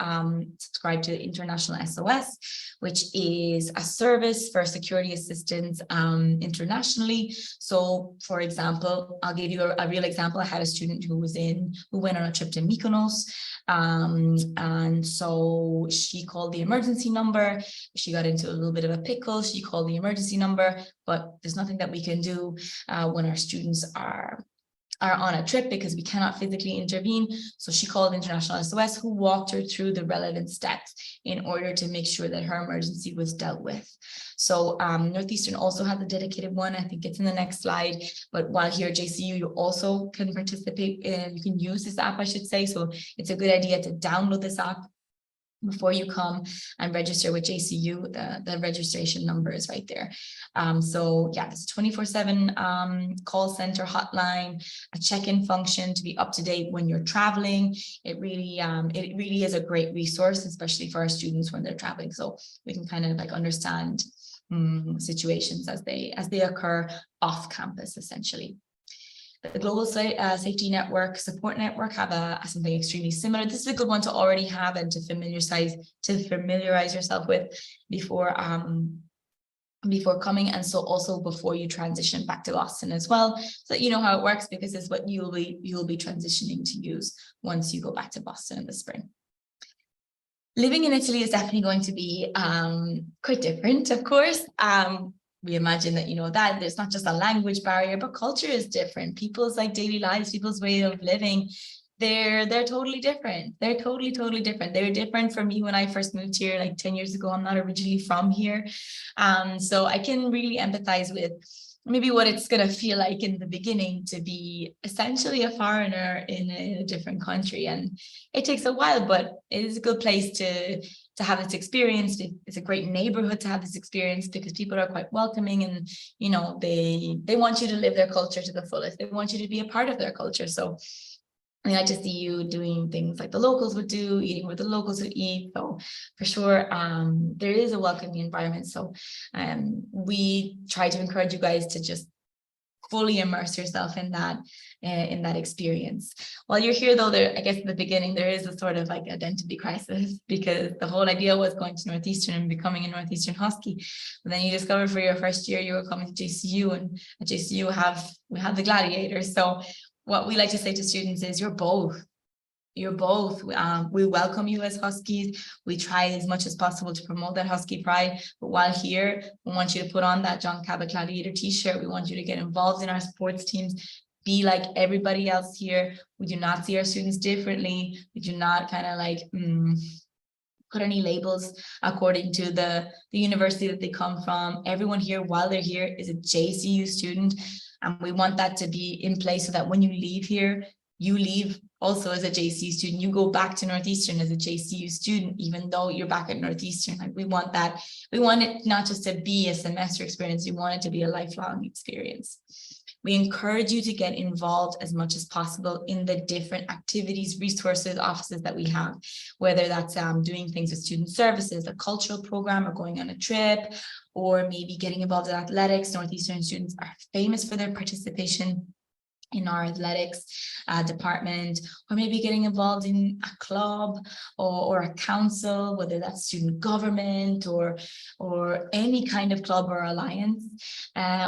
subscribed to International SOS, which is a service for security assistance internationally. So, for example, I'll give you a real example. I had a student who went on a trip to Mykonos, and so she called the emergency number. She got into a little bit of a pickle. She called the emergency number, but there's nothing that we can do when our students are on a trip because we cannot physically intervene. So she called International SOS, who walked her through the relevant steps in order to make sure that her emergency was dealt with. So Northeastern also has a dedicated one. I think it's in the next slide. But while here at JCU, you also can participate in, you can use this app, I should say. So it's a good idea to download this app before you come and register with JCU. The registration number is right there. So yeah, it's a 24/7 call center hotline, a check-in function to be up to date when you're traveling. It really is a great resource, especially for our students when they're traveling. So we can kind of like understand situations as they occur off campus, essentially. The Global Safety Network Support Network have something extremely similar. This is a good one to already have and to familiarize yourself with before coming, and so also before you transition back to Boston as well, so that you know how it works, because it's what you'll be transitioning to use once you go back to Boston in the spring. Living in Italy is definitely going to be quite different, of course. We imagine that, that there's not just a language barrier, but culture is different. People's daily lives, people's way of living, they're totally different. They're totally different. They were different from me when I first moved here like 10 years ago. I'm not originally from here. So I can really empathize with maybe what it's going to feel like in the beginning to be essentially a foreigner in a different country. And it takes a while, but it is a good place to have this experience. It's a great neighborhood to have this experience because people are quite welcoming, and they want you to live their culture to the fullest. They want you to be a part of their culture. So I like to see you doing things like the locals would do, eating where the locals would eat. So for sure, there is a welcoming environment. So we try to encourage you guys to just fully immerse yourself in that experience. While you're here, though, I guess at the beginning, there is a sort of identity crisis, because the whole idea was going to Northeastern and becoming a Northeastern Husky. But then you discover for your first year, you were coming to JCU, and at JCU we have the Gladiators. So what we like to say to students is you're both. You're both. We welcome you as Huskies. We try as much as possible to promote that Husky pride. But while here, we want you to put on that John Cabot Gladiator t-shirt. We want you to get involved in our sports teams. Be like everybody else here. We do not see our students differently. We do not kind of put any labels according to the university that they come from. Everyone here, while they're here, is a JCU student. And we want that to be in place so that when you leave here, you leave also as a JCU student. You go back to Northeastern as a JCU student, even though you're back at Northeastern. We want that. We want it not just to be a semester experience. We want it to be a lifelong experience. We encourage you to get involved as much as possible in the different activities, resources, offices that we have, whether that's doing things with student services, a cultural program, or going on a trip, or maybe getting involved in athletics. Northeastern students are famous for their participation in our athletics department, or maybe getting involved in a club or a council, whether that's student government or any kind of club or alliance,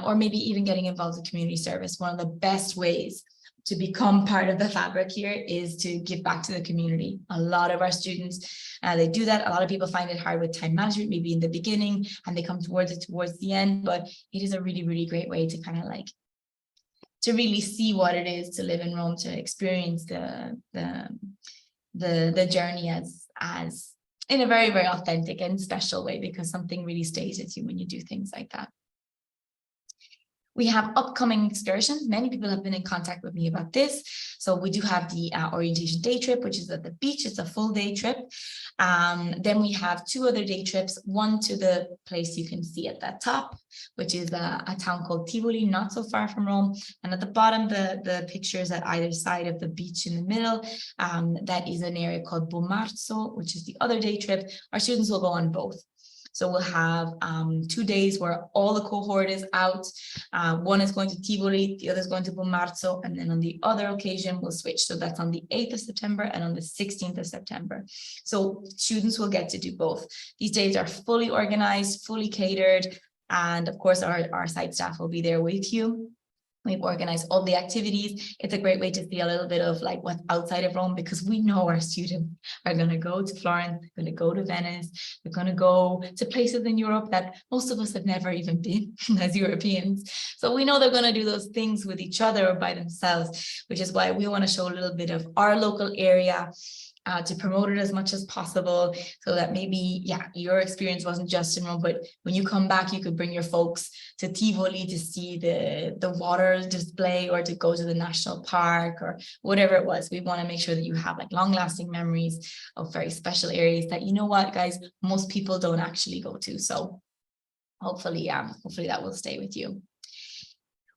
or maybe even getting involved in community service. One of the best ways to become part of the fabric here is to give back to the community. A lot of our students, they do that. A lot of people find it hard with time management, maybe in the beginning, and they come towards it towards the end, but it is a really, really great way to kind of to really see what it is to live in Rome, to experience the journey as in a very, very authentic and special way, because something really stays with you when you do things like that. We have upcoming excursions. Many people have been in contact with me about this. So we do have the orientation day trip, which is at the beach. It's a full day trip. Then we have 2 other day trips, one to the place you can see at the top, which is a town called Tivoli, not so far from Rome. And at the bottom, the pictures at either side of the beach in the middle, that is an area called Bomarzo, which is the other day trip. Our students will go on both. So we'll have 2 days where all the cohort is out. One is going to Tivoli, the other is going to Bomarzo, and then on the other occasion we'll switch. So that's on the 8th of September and on the 16th of September. So students will get to do both. These days are fully organized, fully catered, and of course our site staff will be there with you. We've organized all the activities. It's a great way to see a little bit of like what's outside of Rome, because we know our students are going to go to Florence, going to go to Venice, they're going to go to places in Europe that most of us have never even been as Europeans. So we know they're going to do those things with each other or by themselves, which is why we want to show a little bit of our local area, to promote it as much as possible, so that maybe, yeah, your experience wasn't just in Rome, but when you come back, you could bring your folks to Tivoli to see the water display, or to go to the national park, or whatever it was. We want to make sure that you have like long-lasting memories of very special areas that, you know what, guys, most people don't actually go to. So hopefully that will stay with you.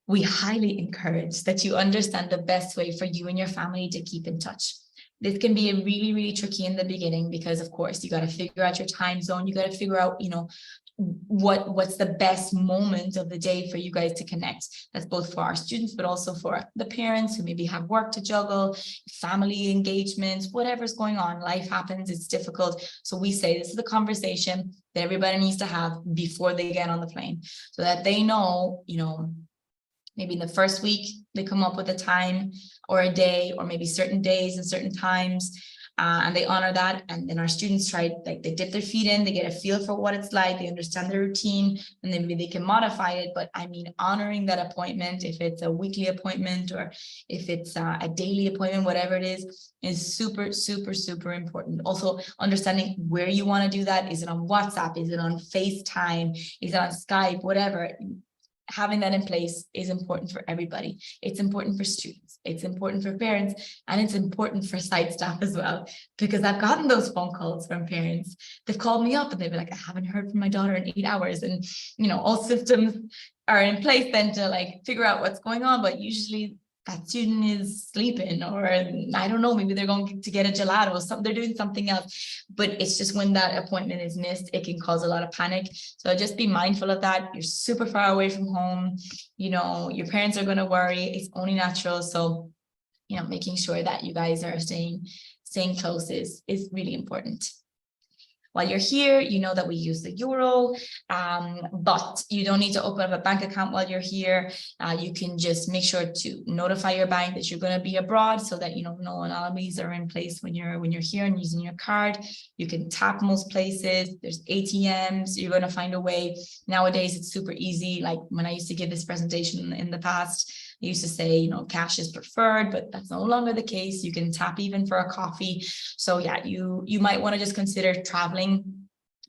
We highly encourage that you understand the best way for you and your family to keep in touch. This can be really, really tricky in the beginning, because of course you got to figure out your time zone. You got to figure out, you know, what's the best moment of the day for you guys to connect. That's both for our students, but also for the parents who maybe have work to juggle, family engagements, whatever's going on. Life happens, it's difficult. So we say this is a conversation that everybody needs to have before they get on the plane, so that they know, you know, maybe in the first week, they come up with a time or a day, or maybe certain days and certain times, and they honor that. And then our students try, like, they dip their feet in, they get a feel for what it's like, they understand the routine, and then maybe they can modify it. But I mean, honoring that appointment, if it's a weekly appointment or if it's a daily appointment, whatever it is super, super, super important. Also understanding where you want to do that. Is it on WhatsApp? Is it on FaceTime? Is it on Skype? Whatever. Having that in place is important for everybody. It's important for students, it's important for parents, and it's important for site staff as well, because I've gotten those phone calls from parents. They've called me up and they've been like, I haven't heard from my daughter in 8 hours. And, you know, all systems are in place then to like figure out what's going on. But usually that student is sleeping, or I don't know, maybe they're going to get a gelato or something, they're doing something else. But it's just when that appointment is missed, it can cause a lot of panic. So just be mindful of that. You're super far away from home, you know, your parents are going to worry. It's only natural. So, you know, making sure that you guys are staying close is really important. While you're here, you know that we use the euro, but you don't need to open up a bank account while you're here. You can just make sure to notify your bank that you're going to be abroad, so that, you know, no anomalies are in place when you're here and using your card. You can tap most places. There's ATMs. You're going to find a way. Nowadays, it's super easy. Like when I used to give this presentation in the past, I used to say, you know, cash is preferred, but that's no longer the case. You can tap even for a coffee. So yeah, you might want to just consider traveling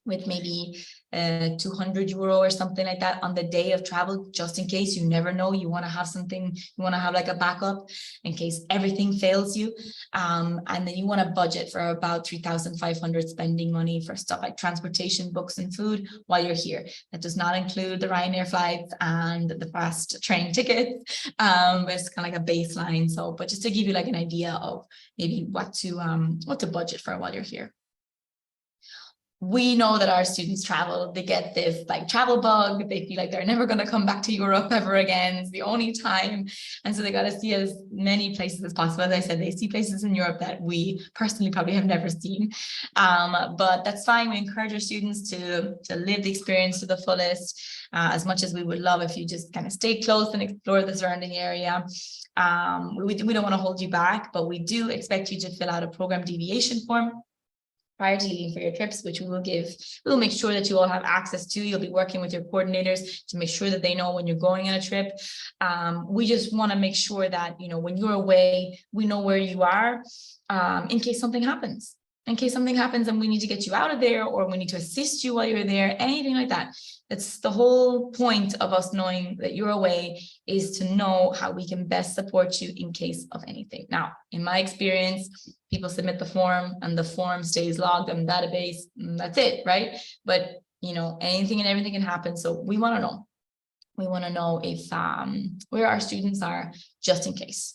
with maybe 200 euro or something like that on the day of travel, just in case. You never know. You want to have something, you want to have like a backup in case everything fails you. And then you want to budget for about 3,500 spending money for stuff like transportation, books, and food while you're here. That does not include the Ryanair flights and the fast train tickets. But it's kind of like a baseline. So, but just to give you like an idea of maybe what to budget for while you're here. We know that our students travel, they get this like travel bug, they feel like they're never going to come back to Europe ever again. It's the only time. And so they got to see as many places as possible. As I said, they see places in Europe that we personally probably have never seen. But that's fine. We encourage our students to live the experience to the fullest, as much as we would love if you just kind of stay close and explore the surrounding area. We don't want to hold you back, but we do expect you to fill out a program deviation form prior to leaving for your trips, which we'll make sure that you all have access to. You'll be working with your coordinators to make sure that they know when you're going on a trip. We just want to make sure that, you know, when you're away, we know where you are, in case something happens. In case something happens and we need to get you out of there, or we need to assist you while you're there, anything like that. That's the whole point of us knowing that you're away, is to know how we can best support you in case of anything. Now, in my experience, people submit the form and the form stays logged on the database. And that's it, right? But, you know, anything and everything can happen. So we want to know. We want to know if where our students are, just in case.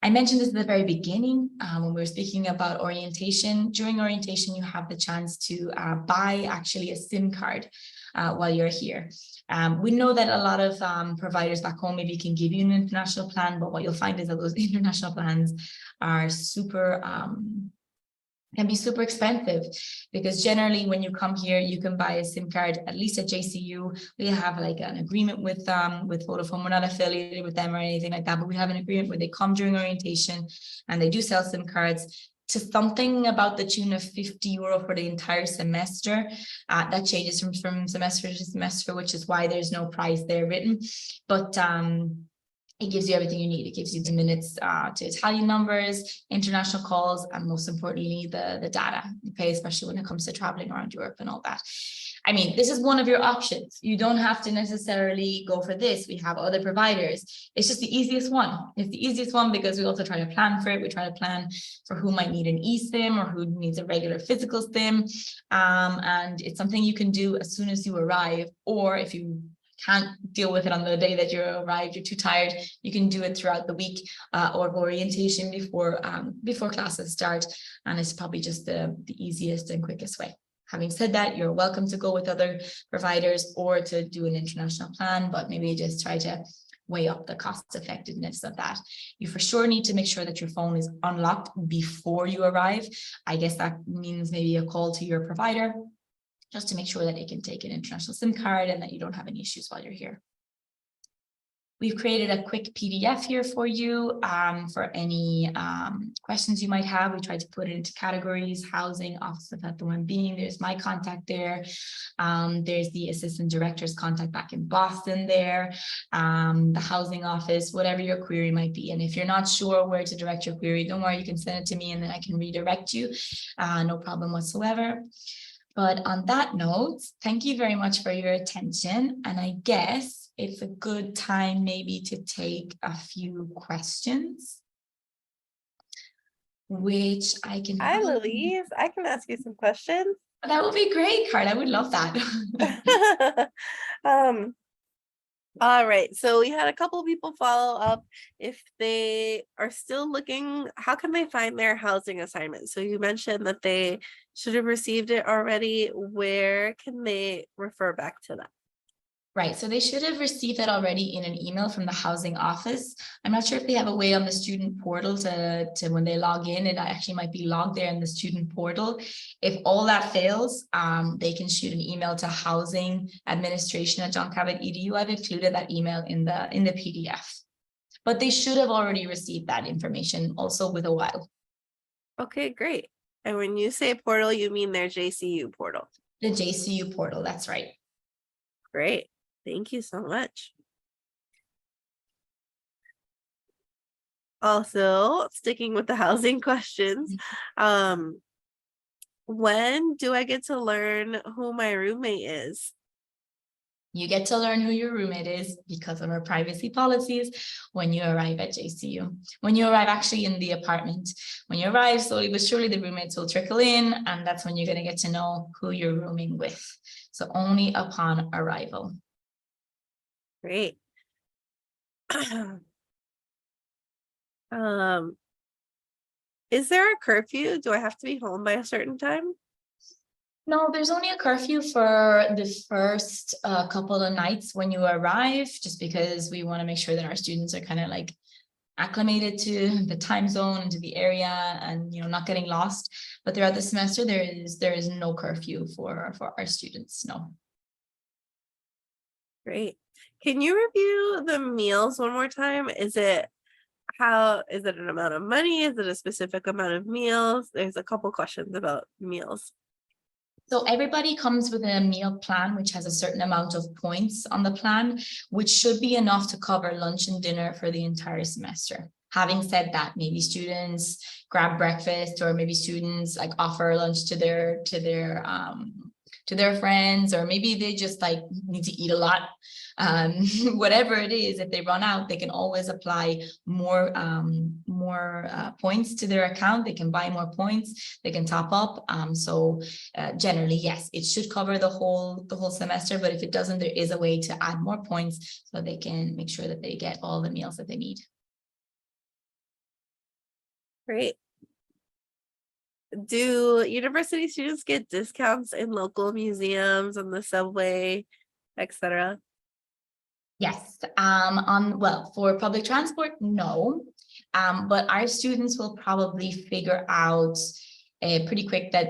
I mentioned this at the very beginning when we were speaking about orientation. During orientation, you have the chance to buy actually a SIM card while you're here. We know that a lot of providers back home maybe can give you an international plan, but what you'll find is that those international plans are can be super expensive, because generally when you come here, you can buy a SIM card, at least at JCU. We have like an agreement with Vodafone. We're not affiliated with them or anything like that, but we have an agreement where they come during orientation and they do sell SIM cards to something about the tune of €50 for the entire semester. That changes from semester to semester, which is why there's no price there written. But it gives you everything you need. It gives you the minutes to Italian numbers, international calls, and most importantly, the data, okay, especially when it comes to traveling around Europe and all that. I mean, this is one of your options. You don't have to necessarily go for this. We have other providers. It's just the easiest one. It's the easiest one because we also try to plan for it. We try to plan for who might need an eSIM or who needs a regular physical SIM. And it's something you can do as soon as you arrive, or if you can't deal with it on the day that you arrived, you're too tired, you can do it throughout the week or orientation before classes start. And it's probably just the easiest and quickest way. Having said that, you're welcome to go with other providers or to do an international plan, but maybe just try to weigh up the cost effectiveness of that. You for sure need to make sure that your phone is unlocked before you arrive. I guess that means maybe a call to your provider, just to make sure that it can take an international SIM card and that you don't have any issues while you're here. We've created a quick PDF here for you for any questions you might have. We tried to put it into categories: housing, office of health and well-being. There's my contact there. There's the assistant director's contact back in Boston there, the housing office, whatever your query might be. And if you're not sure where to direct your query, don't worry, you can send it to me and then I can redirect you. No problem whatsoever. But on that note, thank you very much for your attention. And I guess it's a good time maybe to take a few questions, which I can.
Hi, Louise. I can ask you some questions.
That would be great, Card. I would love that.
All right. So we had a couple of people follow up. If they are still looking, how can they find their housing assignment? So you mentioned that they should have received it already. Where can they refer back to that?
Right, so they should have received that already in an email from the housing office. I'm not sure if they have a way on the student portal to when they log in, it actually might be logged there in the student portal. If all that fails, they can shoot an email to housing administration@johncabot.edu. I've included that email in the PDF, but they should have already received that information also with a while.
Okay, great. And when you say portal, you mean their JCU portal?
The JCU portal, that's right.
Great. Thank you so much. Also, sticking with the housing questions, when do I get to learn who my roommate is?
You get to learn who your roommate is because of our privacy policies when you arrive at JCU. When you arrive actually in the apartment, when you arrive, slowly but surely the roommates will trickle in, and that's when you're going to get to know who you're rooming with. So only upon arrival.
Great. Is there a curfew? Do I have to be home by a certain time?
No, there's only a curfew for the first couple of nights when you arrive, just because we want to make sure that our students are kind of like acclimated to the time zone and to the area, and not getting lost. But throughout the semester, there is no curfew for our students. No.
Great. Can you review the meals one more time? Is it an amount of money? Is it a specific amount of meals? There's a couple questions about meals.
So everybody comes with a meal plan, which has a certain amount of points on the plan, which should be enough to cover lunch and dinner for the entire semester. Having said that, maybe students grab breakfast, or maybe students like offer lunch to their friends, or maybe they just like need to eat a lot. Whatever it is, if they run out, they can always apply more points to their account. They can buy more points, they can top up. So generally, yes, it should cover the whole semester, but if it doesn't, there is a way to add more points so they can make sure that they get all the meals that they need.
Great. Do university students get discounts in local museums, on the subway, etc.?
Yes, well, for public transport, no. But our students will probably figure out pretty quick that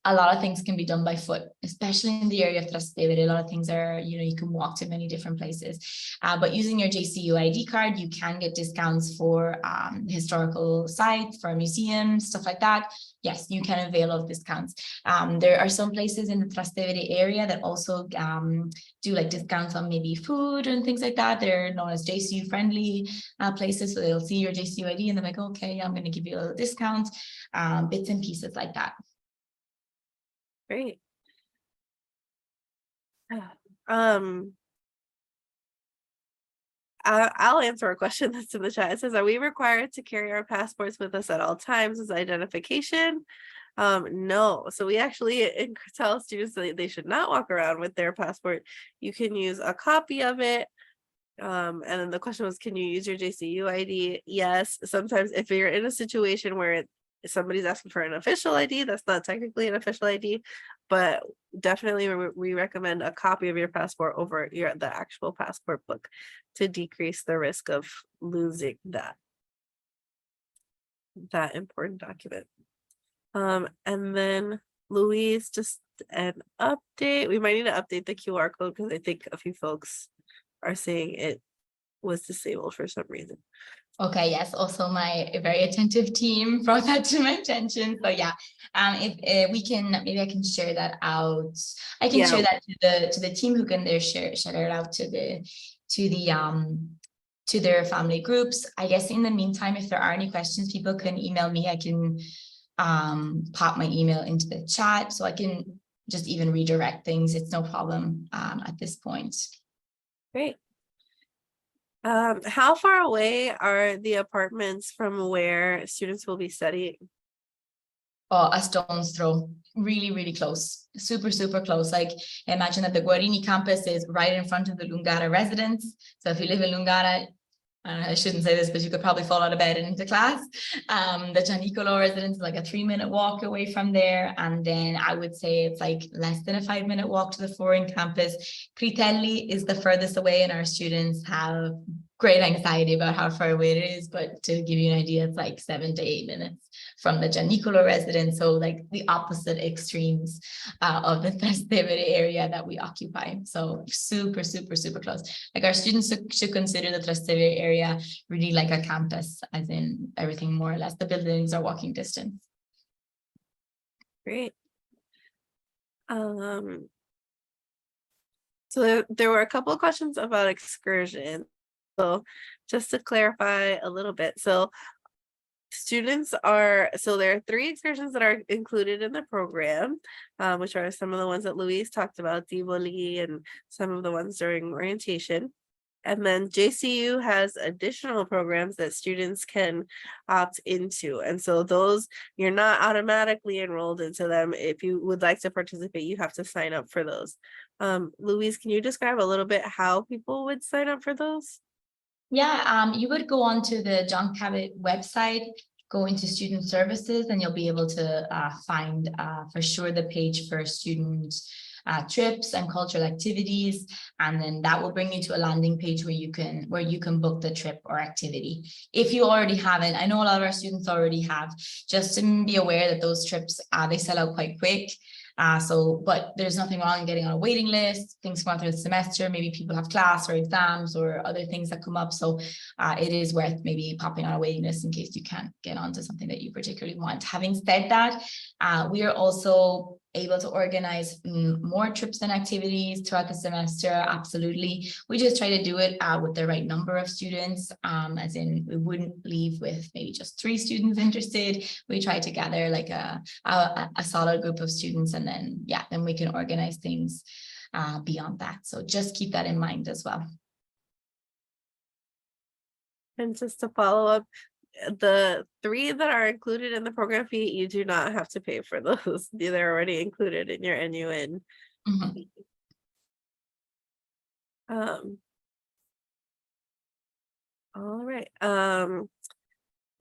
a lot of things can be done by foot, especially in the area of Trastevere. A lot of things are, you can walk to many different places. But using your JCU ID card, you can get discounts for historical sites, for museums, stuff like that. Yes, you can avail of discounts. There are some places in the Trastevere area that also do like discounts on maybe food and things like that. They're known as JCU friendly places. So they'll see your JCU ID and they're like, okay, I'm going to give you a little discount, bits and pieces like that.
Great. Um, I'll answer a question that's in the chat. It says, are we required to carry our passports with us at all times as identification? No. So we actually tell students that they should not walk around with their passport. You can use a copy of it. And then the question was, can you use your JCU ID? Yes. Sometimes if you're in a situation where somebody's asking for an official ID, that's not technically an official ID, but definitely we recommend a copy of your passport over the actual passport book to decrease the risk of losing that important document. And then Louise, just an update. We might need to update the QR code because I think a few folks are saying it was disabled for some reason.
Okay, yes, also my very attentive team brought that to my attention. So yeah, if we can, maybe I can share that out. I can share that to the team who can share it out to their family groups. I guess in the meantime, if there are any questions, people can email me. I can pop my email into the chat so I can just even redirect things. It's no problem at this point.
Great. How far away are the apartments from where students will be studying?
Oh, a stone's throw, really, really close, super, super close. Like imagine that the Guarini campus is right in front of the Lungara residence. So if you live in Lungara, I shouldn't say this, but you could probably fall out of bed and into class. The Gianicolo residence is like a 3-minute walk away from there. And then I would say it's like less than a 5-minute walk to the foreign campus. Critelli is the furthest away, and our students have great anxiety about how far away it is. But to give you an idea, it's like 7 to 8 minutes from the Gianicolo residence. So like the opposite extremes of the Trastevere area that we occupy. So super, super, super close. Like our students should consider the Trastevere area really like a campus, as in everything more or less. The buildings are walking distance.
Great. So there were a couple of questions about excursion. So just to clarify a little bit, so there are 3 excursions that are included in the program, which are some of the ones that Louise talked about, Tivoli, and some of the ones during orientation. And then JCU has additional programs that students can opt into. And so those, you're not automatically enrolled into them. If you would like to participate, you have to sign up for those. Louise, can you describe a little bit how people would sign up for those?
Yeah, you would go onto the John Cabot website, go into student services, and you'll be able to find for sure the page for student trips and cultural activities, and then that will bring you to a landing page where you can book the trip or activity. If you already haven't, I know a lot of our students already have, just to be aware that those trips they sell out quite quick. But there's nothing wrong in getting on a waiting list. Things come out through the semester. Maybe people have class or exams or other things that come up. So it is worth maybe popping on a waiting list in case you can't get onto something that you particularly want. Having said that, we are also able to organize more trips and activities throughout the semester. Absolutely. We just try to do it with the right number of students, as in we wouldn't leave with maybe just 3 students interested. We try to gather like a solid group of students, and then we can organize things beyond that. So just keep that in mind as well.
And just to follow up, the 3 that are included in the program fee, you do not have to pay for those. They're already included in your NUN. All right.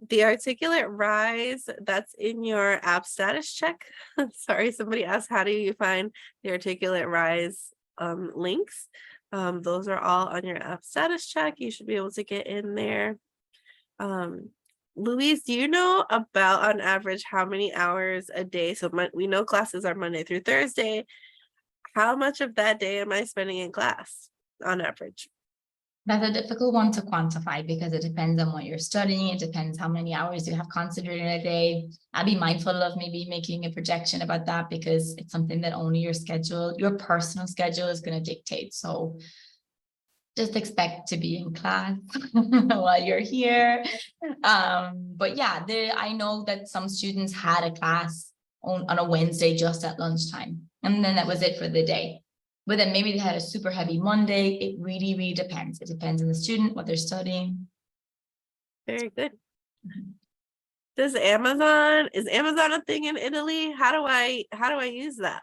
The articulate rise, that's in your app status check. Sorry, somebody asked, how do you find the articulate rise links? Those are all on your app status check. You should be able to get in there. Louise, do you know about on average how many hours a day? So we know classes are Monday through Thursday. How much of that day am I spending in class on average?
That's a difficult one to quantify because it depends on what you're studying. It depends how many hours you have concentrated in a day. I'll be mindful of maybe making a projection about that because it's something that only your schedule, your personal schedule is going to dictate. So just expect to be in class while you're here. But yeah, I know that some students had a class on a Wednesday just at lunchtime, and then that was it for the day. But then maybe they had a super heavy Monday. It really, really depends. It depends on the student, what they're studying.
Very good. Is Amazon a thing in Italy? How do I use that?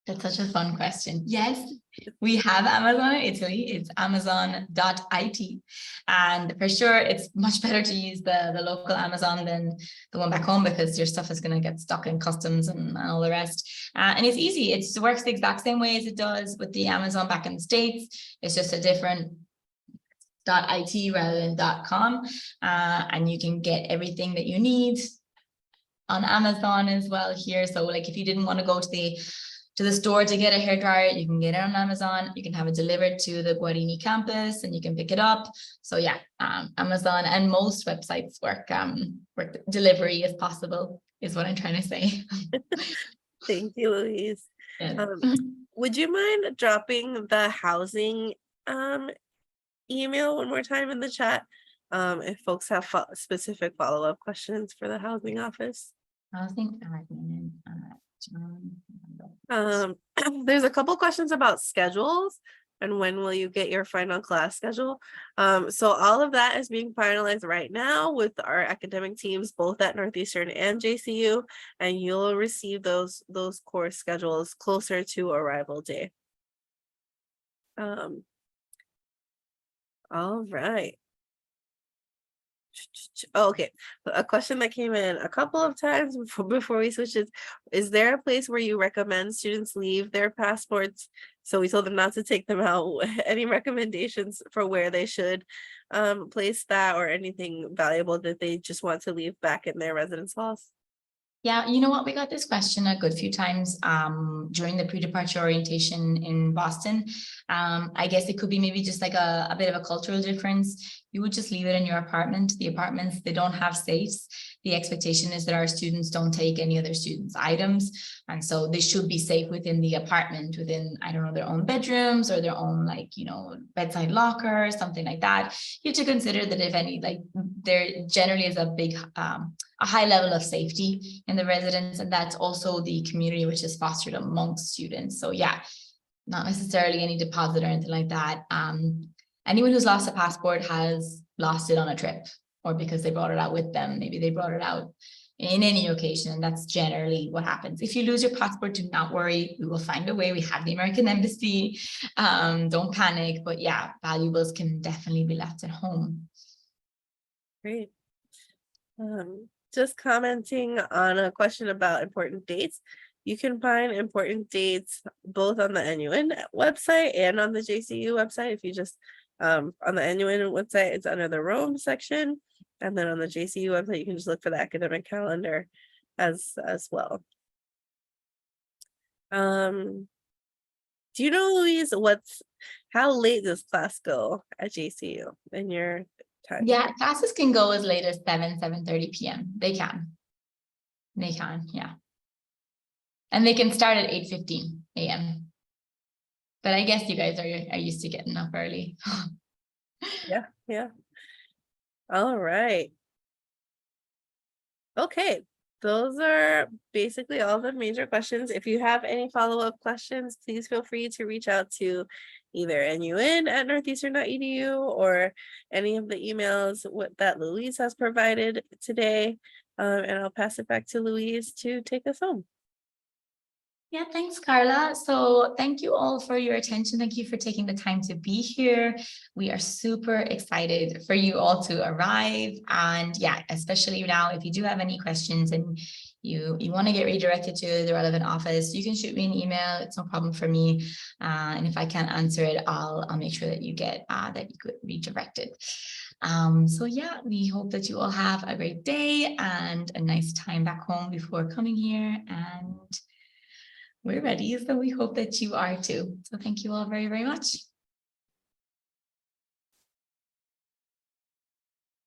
That's such a fun question. Yes, we have Amazon in Italy. It's amazon.it. And for sure, it's much better to use the local Amazon than the one back home because your stuff is going to get stuck in customs and all the rest. And it's easy. It works the exact same way as it does with the Amazon back in the States. It's just a different .it rather than .com. And you can get everything that you need on Amazon as well here. So like if you didn't want to go to the store to get a hairdryer, you can get it on Amazon. You can have it delivered to the Guarini campus and you can pick it up. So yeah, Amazon and most websites work delivery if possible is what I'm trying to say.
Thank you, Louise.
Yeah.
Would you mind dropping the housing email one more time in the chat if folks have specific follow-up questions for the housing office?
Housing admin.
There's a couple questions about schedules and when will you get your final class schedule. So all of that is being finalized right now with our academic teams both at Northeastern and JCU, and you'll receive those course schedules closer to arrival day. All right. Oh, okay, a question that came in a couple of times before we switch is there a place where you recommend students leave their passports? So we told them not to take them out. Any recommendations for where they should place that, or anything valuable that they just want to leave back in their residence halls?
Yeah, you know what? We got this question a good few times during the pre-departure orientation in Boston. I guess it could be maybe just like a bit of a cultural difference. You would just leave it in your apartment. The apartments, they don't have safes. The expectation is that our students don't take any other students' items. And so they should be safe within the apartment, within, I don't know, their own bedrooms or their own, like, you know, bedside locker, something like that. You have to consider that if any, like, there generally is a high level of safety in the residence, and that's also the community which is fostered amongst students. So yeah, not necessarily any deposit or anything like that. Anyone who's lost a passport has lost it on a trip or because they brought it out with them. Maybe they brought it out in any occasion, and that's generally what happens. If you lose your passport, do not worry. We will find a way. We have the American Embassy. Don't panic. But yeah, valuables can definitely be left at home.
Great. Just commenting on a question about important dates. You can find important dates both on the NUN website and on the JCU website. If you just on the NUN website, it's under the Rome section, and then on the JCU website, you can just look for the academic calendar as well. Do you know, Louise, how late does class go at JCU in your time?
Yeah, classes can go as late as 7:30 p.m. They can, yeah. And they can start at 8:15 a.m. But I guess you guys are used to getting up early.
Yeah. All right. Okay. Those are basically all the major questions. If you have any follow-up questions, please feel free to reach out to either NUN at northeastern.edu or any of the emails that Louise has provided today. And I'll pass it back to Louise to take us home.
Yeah, thanks, Carla. So thank you all for your attention. Thank you for taking the time to be here. We are super excited for you all to arrive. And yeah, especially now, if you do have any questions and you want to get redirected to the relevant office, you can shoot me an email. It's no problem for me. And if I can't answer it, I'll make sure that you get redirected. So yeah, we hope that you all have a great day and a nice time back home before coming here. And we're ready, so we hope that you are too. So thank you all very, very much.